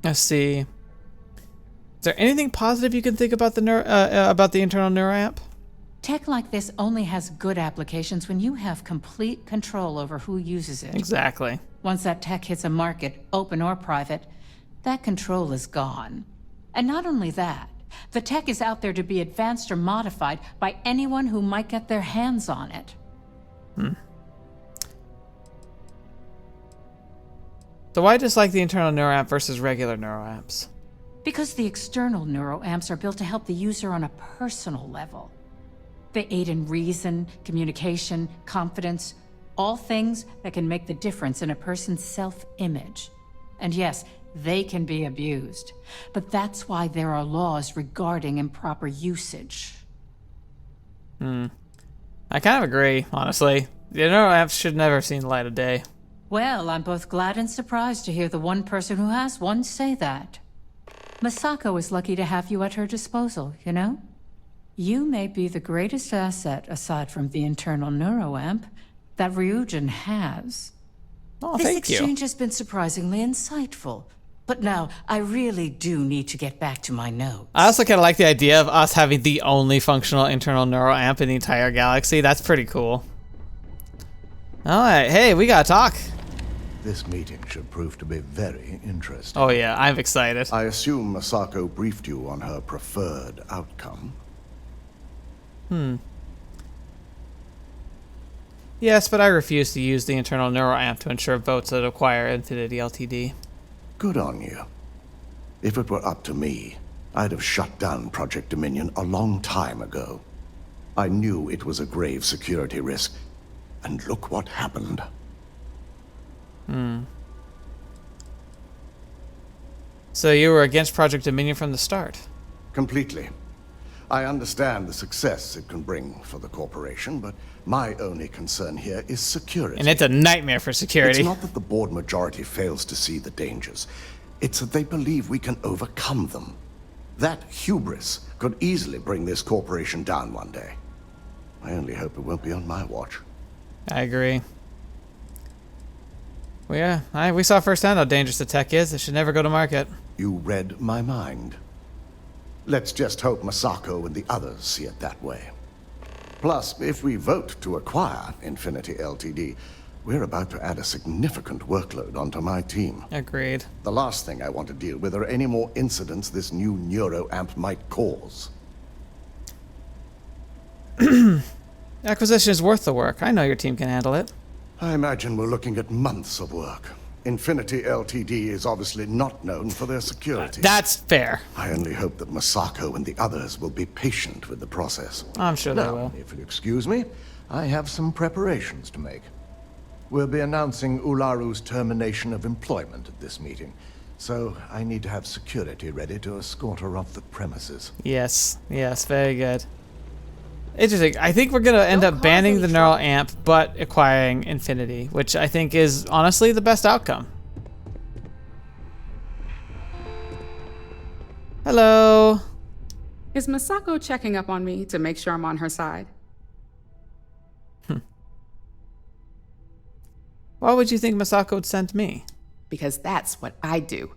Let's see. Is there anything positive you can think about the internal neuroamp? Tech like this only has good applications when you have complete control over who uses it. Exactly. Once that tech hits a market, open or private, that control is gone. And not only that, the tech is out there to be advanced or modified by anyone who might get their hands on it. So why dislike the internal neuroamp versus regular neuroamps? Because the external neuroamps are built to help the user on a personal level. They aid in reason, communication, confidence, all things that can make the difference in a person's self-image. And yes, they can be abused. But that's why there are laws regarding improper usage. I kind of agree, honestly. The neuroamps should never have seen the light of day. Well, I'm both glad and surprised to hear the one person who has one say that. Masako is lucky to have you at her disposal, you know? You may be the greatest asset, aside from the internal neuroamp, that Ryujin has. Oh, this thank you. exchange has been surprisingly insightful. But now, I really do need to get back to my notes. I also kind of like the idea of us having the only functional internal neuroamp in the entire galaxy. That's pretty cool. Alright, hey, we gotta talk. This meeting should prove to be very interesting. Oh yeah, I'm excited. I assume Masako briefed you on her preferred outcome. Yes, but I refuse to use the internal neuroamp to ensure votes that acquire Infinity Ltd. Good on you. If it were up to me, I'd have shut down Project Dominion a long time ago. I knew it was a grave security risk, and look what happened. So you were against Project Dominion from the start? Completely. I understand the success it can bring for the corporation, but my only concern here is security. And it's a nightmare for security. It's not that the board majority fails to see the dangers. It's that they believe we can overcome them. That hubris could easily bring this corporation down one day. I only hope it won't be on my watch. I agree. Well, yeah, we saw firsthand how dangerous the tech is. It should never go to market. You read my mind. Let's just hope Masako and the others see it that way. Plus, if we vote to acquire Infinity Ltd., we're about to add a significant workload onto my team. Agreed. The last thing I want to deal with are any more incidents this new neuroamp might cause. Acquisition is worth the work. I know your team can handle it. I imagine we're looking at months of work. Infinity Ltd. is obviously not known for their security. That's fair. I only hope that Masako and the others will be patient with the process. I'm sure they Now, will. if you'll excuse me, I have some preparations to make. We'll be announcing Ularu's termination of employment at this meeting, so I need to have security ready to escort her off the premises. Yes, very good. Interesting. I think we're gonna end up banning the neural amp, but acquiring Infinity, which I think is honestly the best outcome. Hello. Is Masako checking up on me to make sure I'm on her side? Why would you think Masako would send me? Because that's what I do.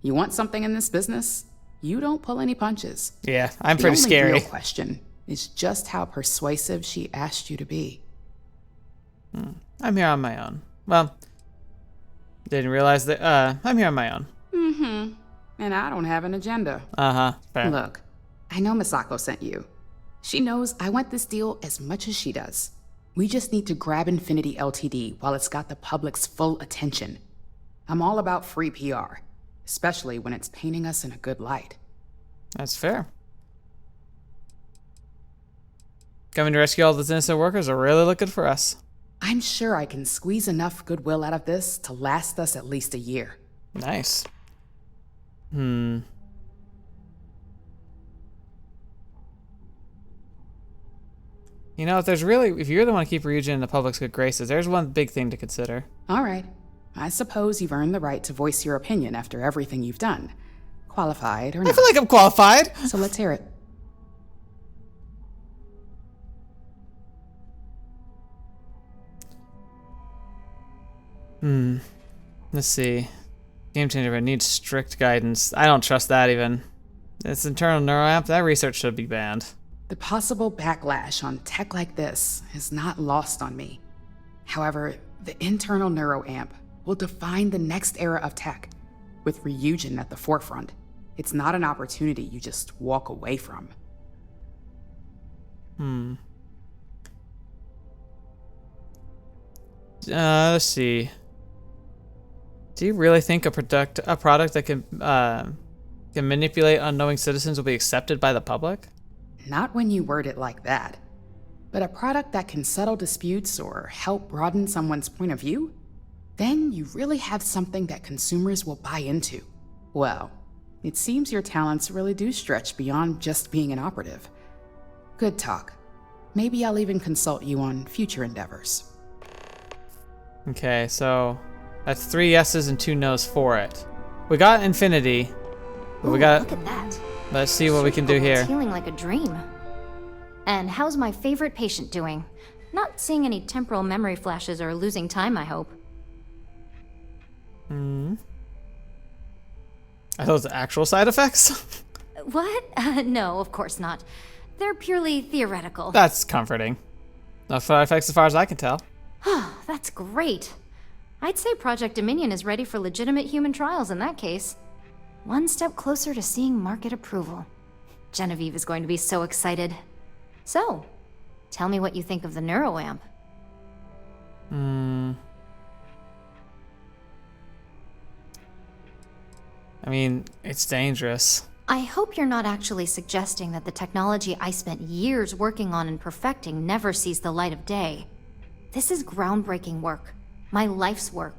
You want something in this business? You don't pull any punches. Yeah, I'm pretty scary. The only real question is just how persuasive she asked you to be. I'm here on my own. Well, didn't realize that. I'm here on my own. Mm-hmm. And I don't have an agenda. Fair. Look, I know Masako sent you. She knows I want this deal as much as she does. We just need to grab Infinity Ltd. while it's got the public's full attention. I'm all about free PR, especially when it's painting us in a good light. That's fair. Coming to rescue all those innocent workers are really looking for us. I'm sure I can squeeze enough goodwill out of this to last us at least a year. Nice. You know, if you really want to keep Ryujin in the public's good graces, there's one big thing to consider. All right. I suppose you've earned the right to voice your opinion after everything you've done. Qualified or not. I feel like I'm qualified. So let's hear it. Let's see. Game changer, but needs strict guidance. I don't trust that even. It's internal neuroamp. That research should be banned. The possible backlash on tech like this is not lost on me. However, the internal neuroamp will define the next era of tech, with Ryujin at the forefront. It's not an opportunity you just walk away from. Let's see. Do you really think a product that can manipulate unknowing citizens will be accepted by the public? Not when you word it like that. But a product that can settle disputes or help broaden someone's point of view? Then you really have something that consumers will buy into. Well, it seems your talents really do stretch beyond just being an operative. Good talk. Maybe I'll even consult you on future endeavors. Okay, so that's 3 yeses and 2 nos for it. We got Infinity. But we got. Look at that. Let's see what we can do here. It's feeling like a dream. And how's my favorite patient doing? Not seeing any temporal memory flashes or losing time, I hope. Are those actual side effects? What? No, of course not. They're purely theoretical. That's comforting. No side effects as far as I can tell. That's great. I'd say Project Dominion is ready for legitimate human trials in that case. One step closer to seeing market approval. Genevieve is going to be so excited. So, tell me what you think of the neuroamp. I mean, it's dangerous. I hope you're not actually suggesting that the technology I spent years working on and perfecting never sees the light of day. This is groundbreaking work. My life's work.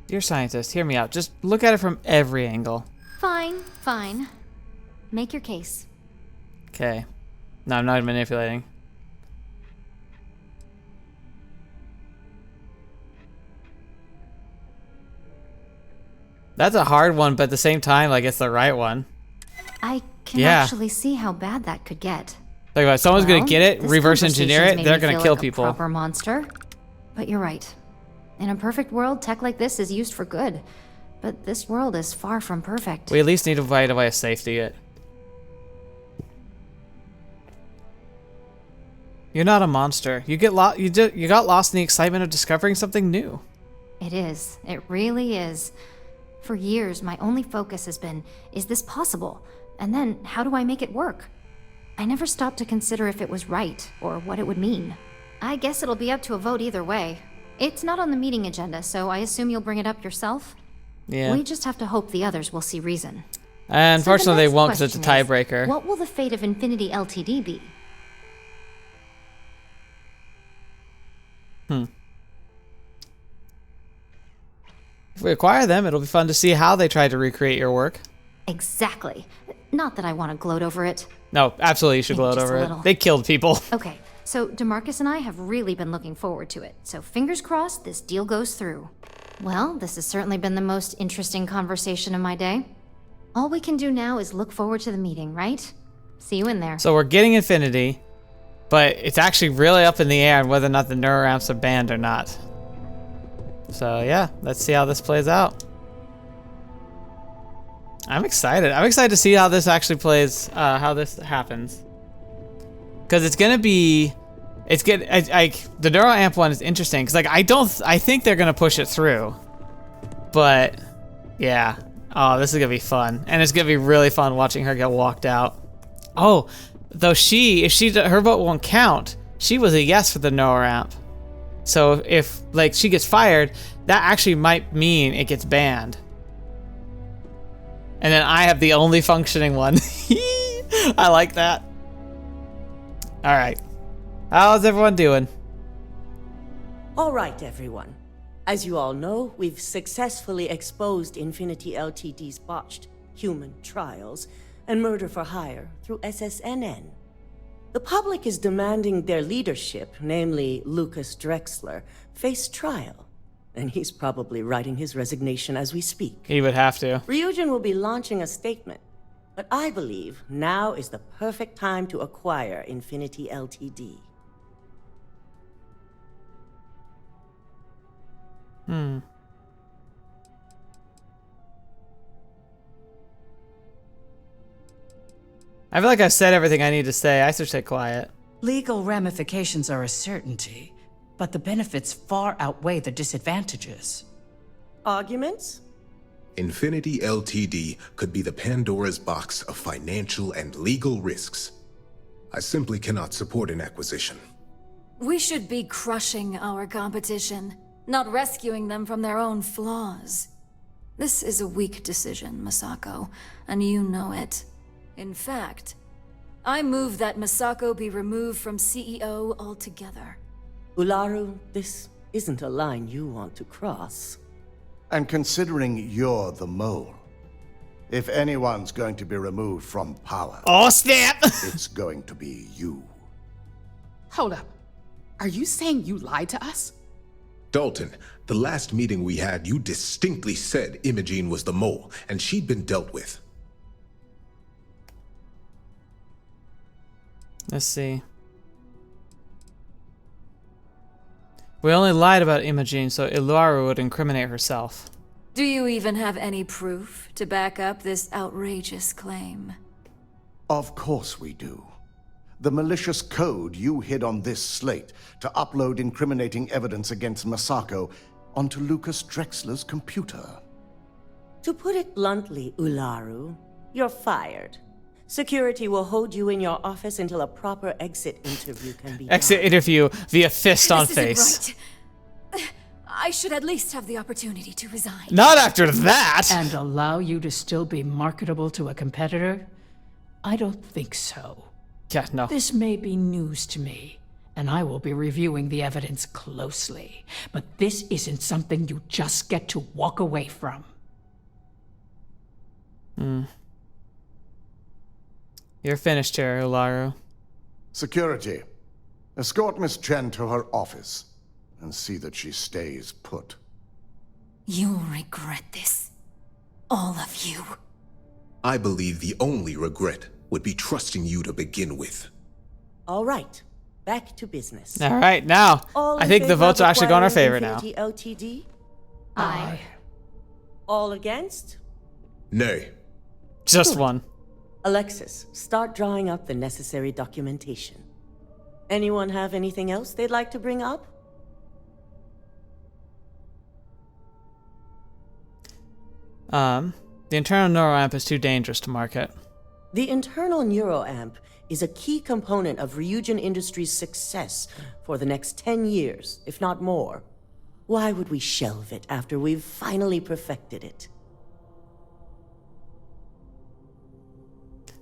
You're a scientist. Hear me out. Just look at it from every angle. Fine, fine. Make your case. Okay. No, I'm not manipulating. That's a hard one, but at the same time, like, it's the right one. I can actually see how bad that could get. Think about it. Someone's gonna get it, reverse engineer it, they're gonna kill people. Proper monster. But you're right. In a perfect world, tech like this is used for good. But this world is far from perfect. We at least need to find a way of safety it. You're not a monster. You get lost. You got lost in the excitement of discovering something new. It is. It really is. For years, my only focus has been, is this possible? And then, how do I make it work? I never stopped to consider if it was right, or what it would mean. I guess it'll be up to a vote either way. It's not on the meeting agenda, so I assume you'll bring it up yourself? Yeah. We just have to hope the others will see reason. Unfortunately, they So the won't next because it's a question is, tiebreaker. What will the fate of Infinity Ltd be? If we acquire them, it'll be fun to see how they try to recreate your work. Exactly. Not that I want to gloat over it. No, absolutely, you should gloat Just over a it. little. They killed people. Okay, so DeMarcus and I have really been looking forward to it, so fingers crossed this deal goes through. Well, this has certainly been the most interesting conversation of my day. All we can do now is look forward to the meeting, right? See you in there. So we're getting Infinity, but it's actually really up in the air on whether or not the neuroamps are banned or not. So yeah, let's see how this plays out. I'm excited. I'm excited to see how this actually plays, how this happens. Because it's gonna be, it's good. The neuroamp one is interesting because I think they're gonna push it through. But yeah, oh, this is gonna be fun, and it's gonna be really fun watching her get walked out. Oh, though her vote won't count. She was a yes for the neuroamp. So if like she gets fired, that actually might mean it gets banned. And then I have the only functioning one. I like that. All right. How's everyone doing? All right, everyone. As you all know, we've successfully exposed Infinity Ltd's botched human trials and murder for hire through SSNN. The public is demanding their leadership, namely Lucas Drexler, face trial. And he's probably writing his resignation as we speak. He would have to. Ryujin will be launching a statement, but I believe now is the perfect time to acquire Infinity Ltd. I feel like I've said everything I need to say. I should stay quiet. Legal ramifications are a certainty, but the benefits far outweigh the disadvantages. Arguments? Infinity Ltd could be the Pandora's box of financial and legal risks. I simply cannot support an acquisition. We should be crushing our competition. not rescuing them from their own flaws. This is a weak decision, Masako, and you know it. In fact, I move that Masako be removed from CEO altogether. Ularu, this isn't a line you want to cross. And considering you're the mole, if anyone's going to be removed from power... Oh, snap! It's going to be you. Hold up. Are you saying you lied to us? Dalton, the last meeting we had, you distinctly said Imogene was the mole, and she'd been dealt with. Let's see. We only lied about Imogene, so Ularu would incriminate herself. Do you even have any proof to back up this outrageous claim? Of course we do. The malicious code you hid on this slate to upload incriminating evidence against Masako onto Lucas Drexler's computer. To put it bluntly, Ularu, you're fired. Security will hold you in your office until a proper exit interview can be Exit interview via fist on This face. isn't right. I should at least have the opportunity to resign. Not after that! And allow you to still be marketable to a competitor? I don't think so. Yeah, no. This may be news to me, and I will be reviewing the evidence closely. But this isn't something you just get to walk away from. You're finished here, Ularu. Security, escort Miss Chen to her office and see that she stays put. You'll regret this. All of you. I believe the only regret would be trusting you to begin with. All right, back to business. All right, now, I think the votes are actually going our favor now. Infinity LTD? Aye. All against? Nay. Just one. Alexis, start drawing up the necessary documentation. Anyone have anything else they'd like to bring up? The internal neuroamp is too dangerous to market. The internal neuroamp is a key component of Ryujin Industries' success for the next 10 years, if not more. Why would we shelve it after we've finally perfected it?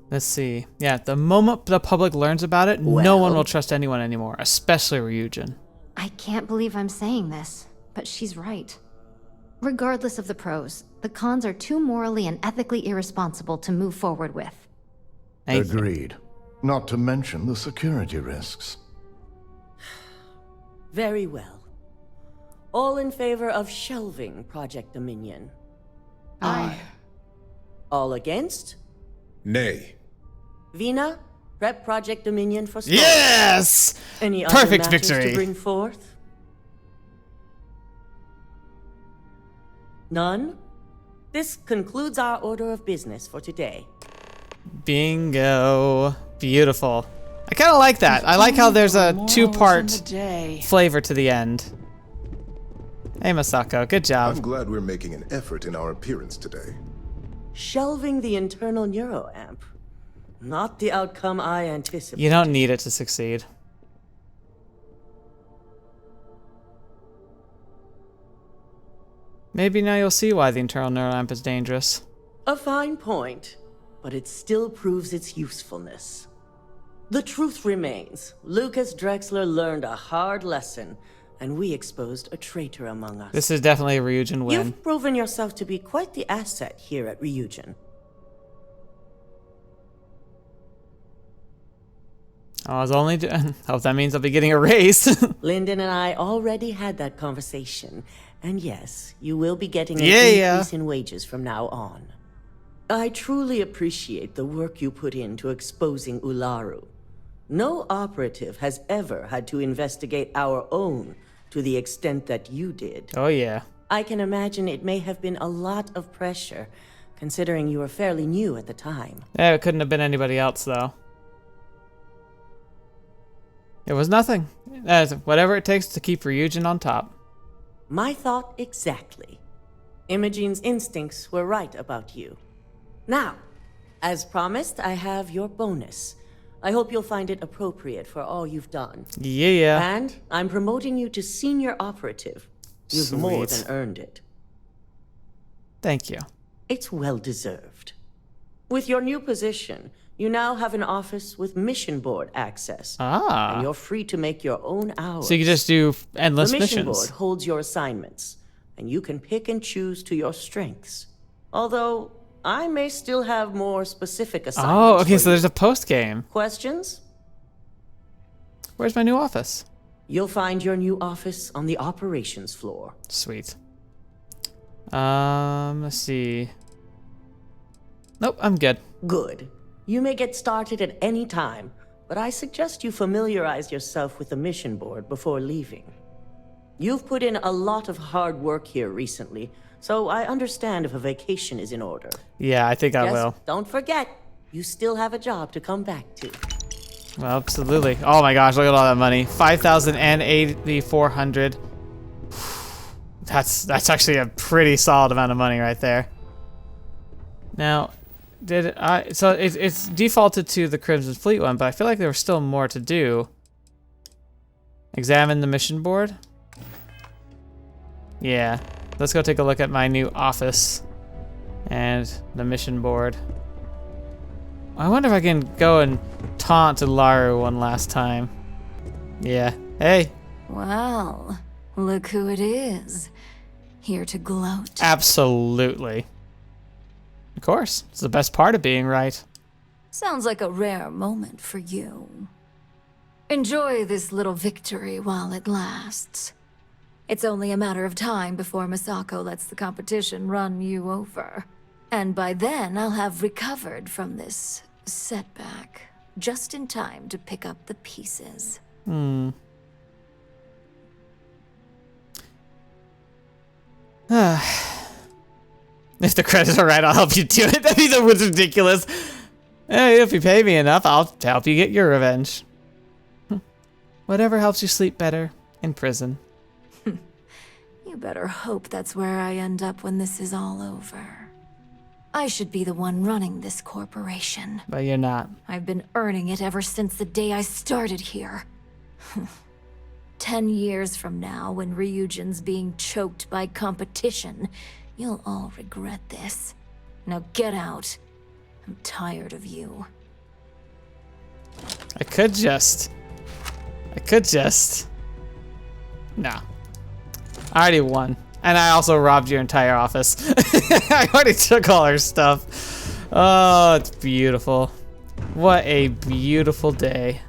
Let's see. Yeah, the moment the public learns about it, no one will trust anyone anymore, especially Ryujin. I can't believe I'm saying this, but she's right. Regardless of the pros, the cons are too morally and ethically irresponsible to move forward with. Agreed. Not to mention the security risks. Very well. All in favor of shelving Project Dominion? Aye. All against? Nay. Vina, prep Project Dominion for start. Yes! Any Perfect other matters victory. to bring forth? None? This concludes our order of business for today. Bingo. Beautiful. I kind of like that. I like how there's a two-part flavor to the end. Hey, Masako, good job. I'm glad we're making an effort in our appearance today. Shelving the internal neuroamp. Not the outcome I anticipated. You don't need it to succeed. Maybe now you'll see why the internal neuroamp is dangerous. A fine point, but it still proves its usefulness. The truth remains, Lucas Drexler learned a hard lesson, and we exposed a traitor among us. This is definitely a Ryujin win. You've proven yourself to be quite the asset here at Ryujin. I was only oh, that means I'll be getting a raise. Lyndon and I already had that conversation, and yes, you will be getting an Yeah. increase in wages from now on. I truly appreciate the work you put into exposing Ularu. No operative has ever had to investigate our own to the extent that you did. Oh yeah. I can imagine it may have been a lot of pressure, considering you were fairly new at the time. Yeah, it couldn't have been anybody else though. It was nothing. Whatever it takes to keep Ryujin on top. My thought exactly. Imogene's instincts were right about you. Now, as promised, I have your bonus. I hope you'll find it appropriate for all you've done. Yeah. And I'm promoting you to senior operative. You've more Sweet. than earned it. Thank you. It's well deserved. With your new position, you now have an office with mission board access. Ah. And you're free to make your own hours. So you can just do endless the mission missions. board holds your assignments, and you can pick and choose to your strengths. Although, I may still have more specific assignments. Oh, okay, for so you. there's a post game. Questions? Where's my new office? You'll find your new office on the operations floor. Sweet. Let's see. Nope, I'm good. Good. You may get started at any time, but I suggest you familiarize yourself with the mission board before leaving. You've put in a lot of hard work here recently, so I understand if a vacation is in order. Yeah, I think I Just will. don't forget, you still have a job to come back to. Well, absolutely. Oh my gosh, look at all that money. 5,000 and 8,400. That's actually a pretty solid amount of money right there. Now, so it's defaulted to the Crimson Fleet one, but I feel like there was still more to do. Examine the mission board. Yeah, let's go take a look at my new office and the mission board. I wonder if I can go and taunt Laru one last time. Yeah. Hey. Well, look who it is. Here to gloat. Absolutely. Of course. It's the best part of being right. Sounds like a rare moment for you. Enjoy this little victory while it lasts. It's only a matter of time before Masako lets the competition run you over. And by then, I'll have recovered from this setback, just in time to pick up the pieces. If the credits are right, I'll help you do it. That'd be ridiculous. If you pay me enough, I'll help you get your revenge. Whatever helps you sleep better in prison. You better hope that's where I end up when this is all over. I should be the one running this corporation. But you're not. I've been earning it ever since the day I started here. 10 years from now, when Ryujin's being choked by competition, you'll all regret this. Now get out. I'm tired of you. I could just. No. I already won. And I also robbed your entire office. I already took all our stuff. Oh, it's beautiful. What a beautiful day.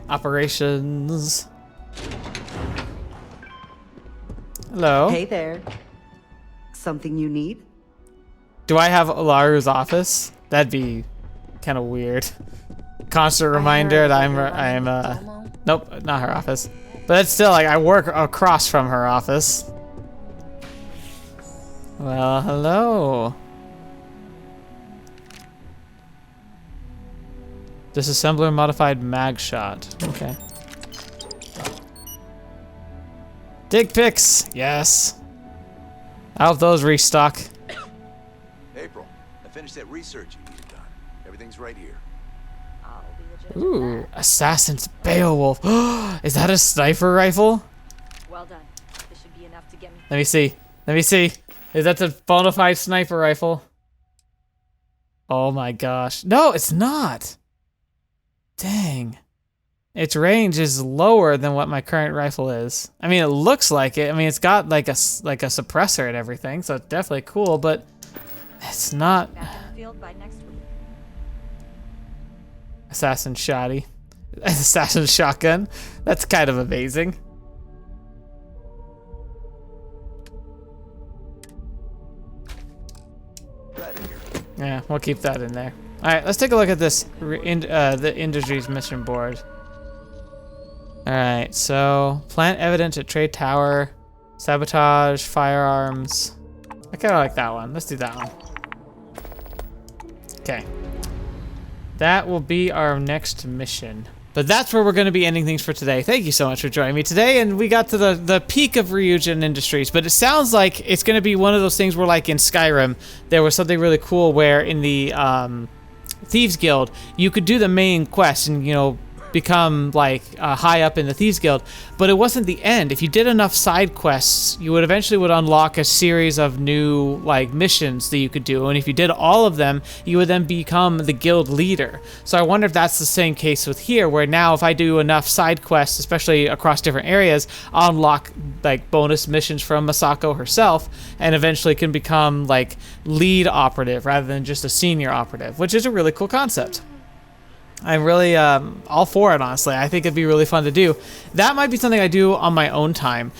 Operations. Hello. Hey there. Something you need? Do I have Laru's office? That'd be kind of weird. Constant reminder that I'm nope, not her office. But it's still like I work across from her office. Well, hello. Disassembler modified mag shot. Okay. Dig pics. Yes. I hope those restock. April, I finished that research you needed done. Everything's right here. Ooh, Assassin's Beowulf. Is that a sniper rifle? Well done. This should be enough to get me. Let me see. Let me see. Is that the bona fide sniper rifle? Oh my gosh. No, it's not. Dang. Its range is lower than what my current rifle is. I mean, it looks like it. I mean, it's got like a suppressor and everything, so it's definitely cool, but it's not. Assassin shotty. Assassin shotgun. That's kind of amazing. Yeah, we'll keep that in there. All right, let's take a look at this, the industry's mission board. All right, so plant evidence at trade tower, sabotage, firearms. I kind of like that one. Let's do that one. Okay. That will be our next mission. But that's where we're going to be ending things for today. Thank you so much for joining me today. And we got to the peak of Ryujin Industries. But it sounds like it's going to be one of those things where, like in Skyrim, there was something really cool where in the Thieves Guild, you could do the main quest and, you know, become like high up in the Thieves Guild, but it wasn't the end. If you did enough side quests, you would eventually unlock a series of new like missions that you could do, and if you did all of them, you would then become the guild leader. So I wonder if that's the same case with here, where now if I do enough side quests, especially across different areas, I'll unlock like bonus missions from Masako herself, and eventually can become like lead operative rather than just a senior operative, which is a really cool concept. I'm really all for it, honestly. I think it'd be really fun to do. That might be something I do on my own time.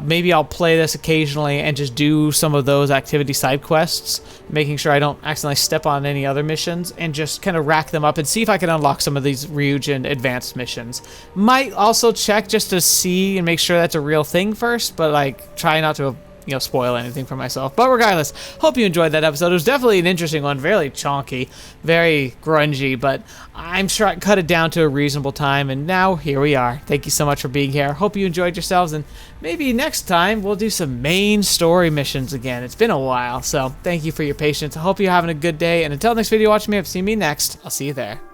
Maybe I'll play this occasionally and just do some of those activity side quests, making sure I don't accidentally step on any other missions, and just kind of rack them up and see if I can unlock some of these Ryujin advanced missions. Might also check just to see and make sure that's a real thing first, but like try not to, you know, spoil anything for myself. But regardless, hope you enjoyed that episode. It was definitely an interesting one, very chonky, very grungy, but I'm sure I cut it down to a reasonable time, and now here we are. Thank you so much for being here. Hope you enjoyed yourselves, and maybe next time we'll do some main story missions again. It's been a while, so thank you for your patience. I hope you're having a good day, and until next video, watch me up, see me next. I'll see you there.